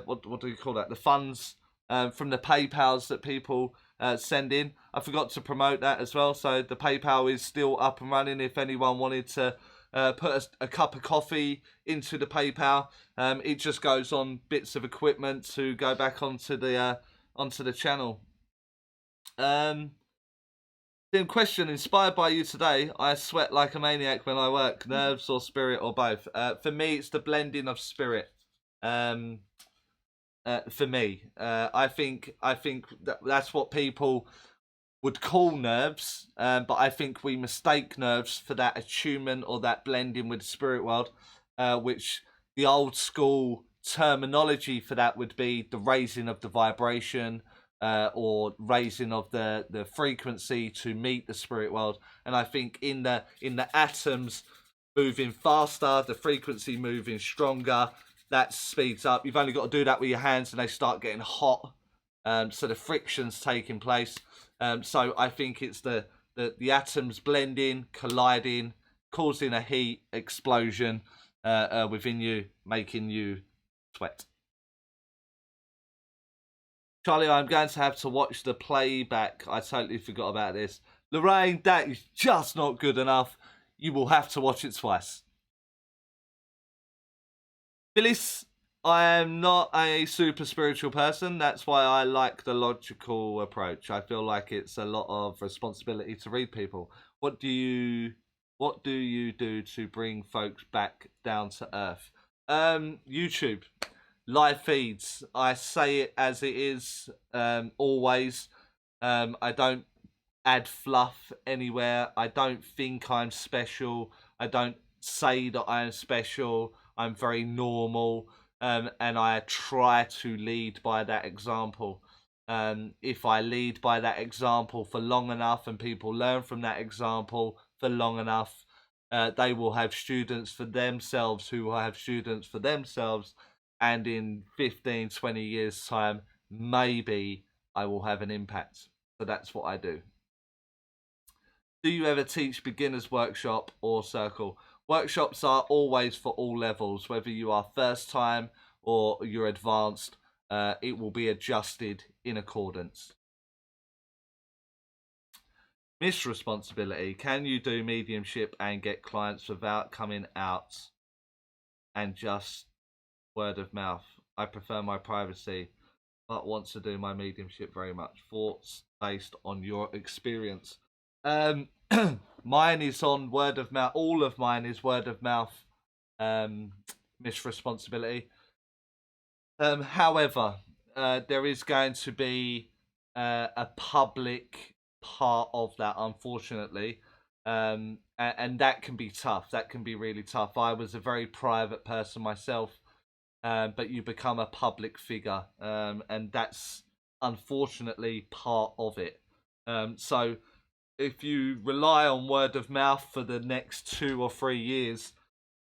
what do you call that? The funds from the PayPals that people send in. I forgot to promote that as well. So the PayPal is still up and running. If anyone wanted to put a cup of coffee into the PayPal, it just goes on bits of equipment to go back onto the channel. Then question, inspired by you today, I sweat like a maniac when I work, nerves or spirit or both. For me, it's the blending of spirit. For me, I think that's what people would call nerves, but I think we mistake nerves for that attunement or that blending with the spirit world, which the old school terminology for that would be the raising of the vibration, or raising of the frequency to meet the spirit world. And I think in the atoms moving faster, the frequency moving stronger, that speeds up. You've only got to do that with your hands and they start getting hot. So the friction's taking place. So I think it's the atoms blending, colliding, causing a heat explosion within you, making you sweat. Charlie, I'm going to have to watch the playback. I totally forgot about this. Lorraine, that is just not good enough. You will have to watch it twice. Phyllis, I am not a super spiritual person. That's why I like the logical approach. I feel like it's a lot of responsibility to read people. What do you do to bring folks back down to earth? YouTube, live feeds. I say it as it is, always. I don't add fluff anywhere. I don't think I'm special. I don't say that I'm special. I'm very normal, and I try to lead by that example. If I lead by that example for long enough and people learn from that example for long enough, they will have students for themselves who will have students for themselves, and in 15, 20 years time, maybe I will have an impact. So that's what I do. Do you ever teach beginners workshop or circle? Workshops are always for all levels, whether you are first time or you're advanced. It will be adjusted in accordance. Miss responsibility. Can you do mediumship and get clients without coming out and just word of mouth? I prefer my privacy, but want to do my mediumship very much. Thoughts based on your experience. Mine is on word of mouth. All of mine is word of mouth. Miss responsibility. However, there is going to be a public part of that, unfortunately, and that can be tough. That can be really tough. I was a very private person myself, but you become a public figure, and that's unfortunately part of it. So if you rely on word of mouth for the next 2 or 3 years,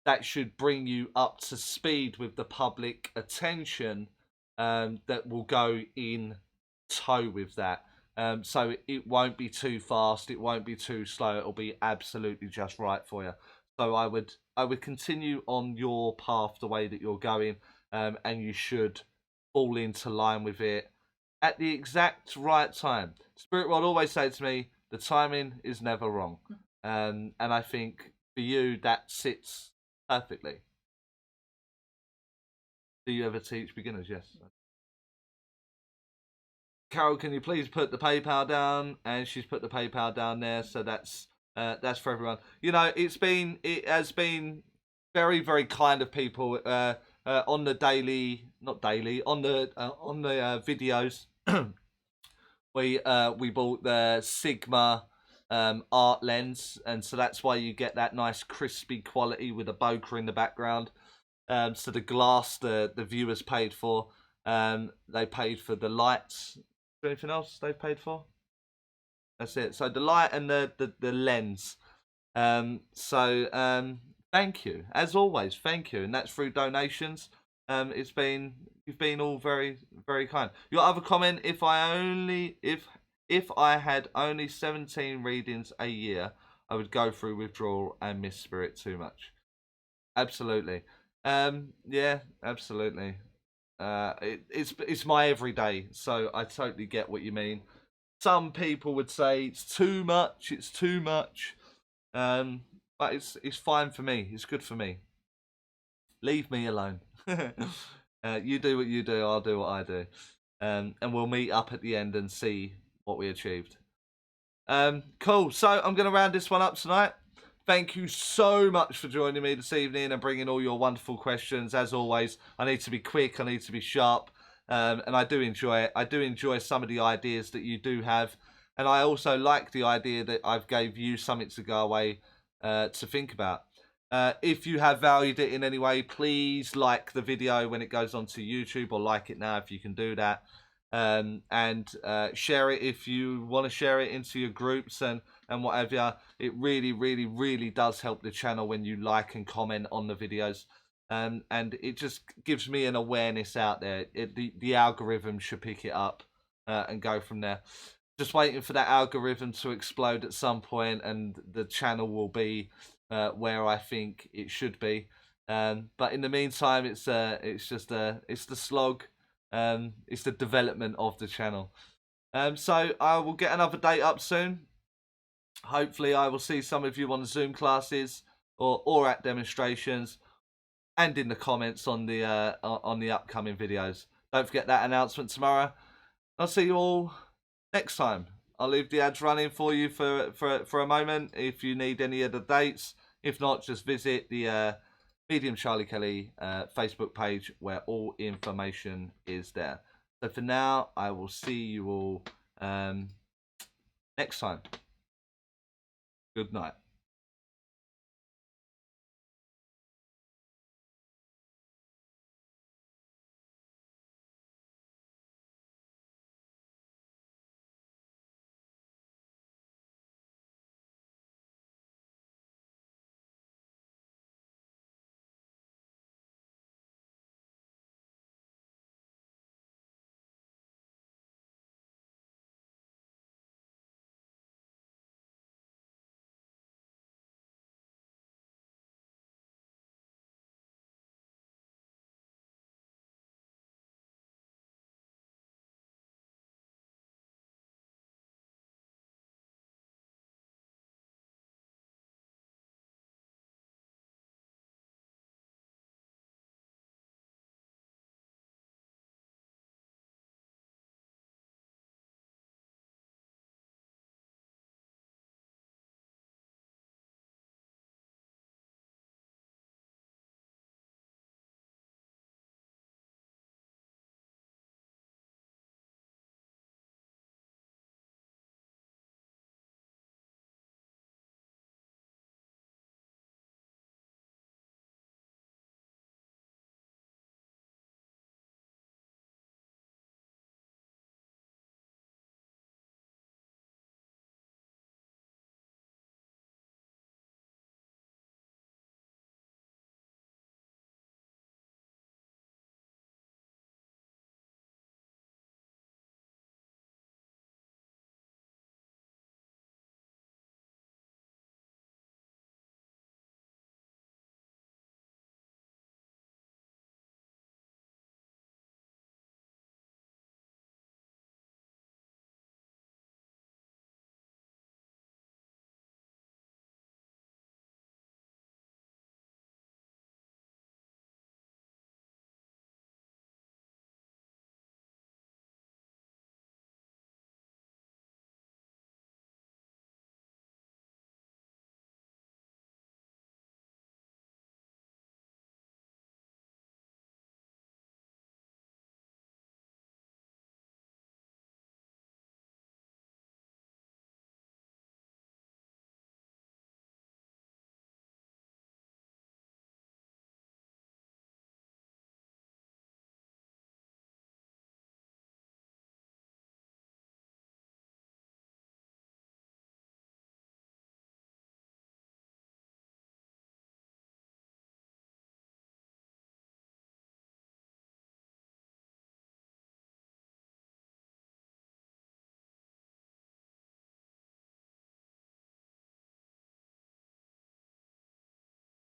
that should bring you up to speed with the public attention that will go in tow with that. So it won't be too fast, it won't be too slow, it'll be absolutely just right for you. So I would continue on your path the way that you're going, and you should fall into line with it at the exact right time. Spirit World always say to me, the timing is never wrong. And I think for you, that sits perfectly. Do you ever teach beginners? Yes. Carol, can you please put the PayPal down? And she's put the PayPal down there, so that's for everyone. You know, it has been very, very kind of people on the daily, not daily, on the videos. We bought the Sigma art lens, and so that's why you get that nice crispy quality with a bokeh in the background. So the glass the viewers paid for, they paid for the lights. Is there anything else they've paid for? That's it. So the light and the lens. Thank you, as always. Thank you, and that's through donations. You've been all very, very kind. Your other comment: if I had only 17 readings a year, I would go through withdrawal and miss spirit too much. Absolutely. Yeah, absolutely. It's my everyday, so I totally get what you mean. Some people would say it's too much. It's too much. But it's fine for me. It's good for me. Leave me alone. You do what you do. I'll do what I do. And we'll meet up at the end and see what we achieved. Cool. So I'm going to round this one up tonight. Thank you so much for joining me this evening and bringing all your wonderful questions. As always, I need to be quick. I need to be sharp. And I do enjoy it. I do enjoy some of the ideas that you do have. And I also like the idea that I've gave you something to go away to think about. If you have valued it in any way, please like the video when it goes onto YouTube, or like it now if you can do that. And share it if you want to share it into your groups and whatever. It really, really, really does help the channel when you like and comment on the videos. And it just gives me an awareness out there. The algorithm should pick it up and go from there. Just waiting for that algorithm to explode at some point, and the channel will be where I think it should be. But in the meantime, it's the slog. It's the development of the channel. So I will get another date up soon. Hopefully I will see some of you on Zoom classes or at demonstrations, and in the comments on the upcoming videos. Don't forget that announcement tomorrow. I'll see you all next time. I'll leave the ads running for you for a moment if you need any of the dates. If not, just visit the Medium Charlie Kelly Facebook page where all information is there. So for now, I will see you all next time. Good night.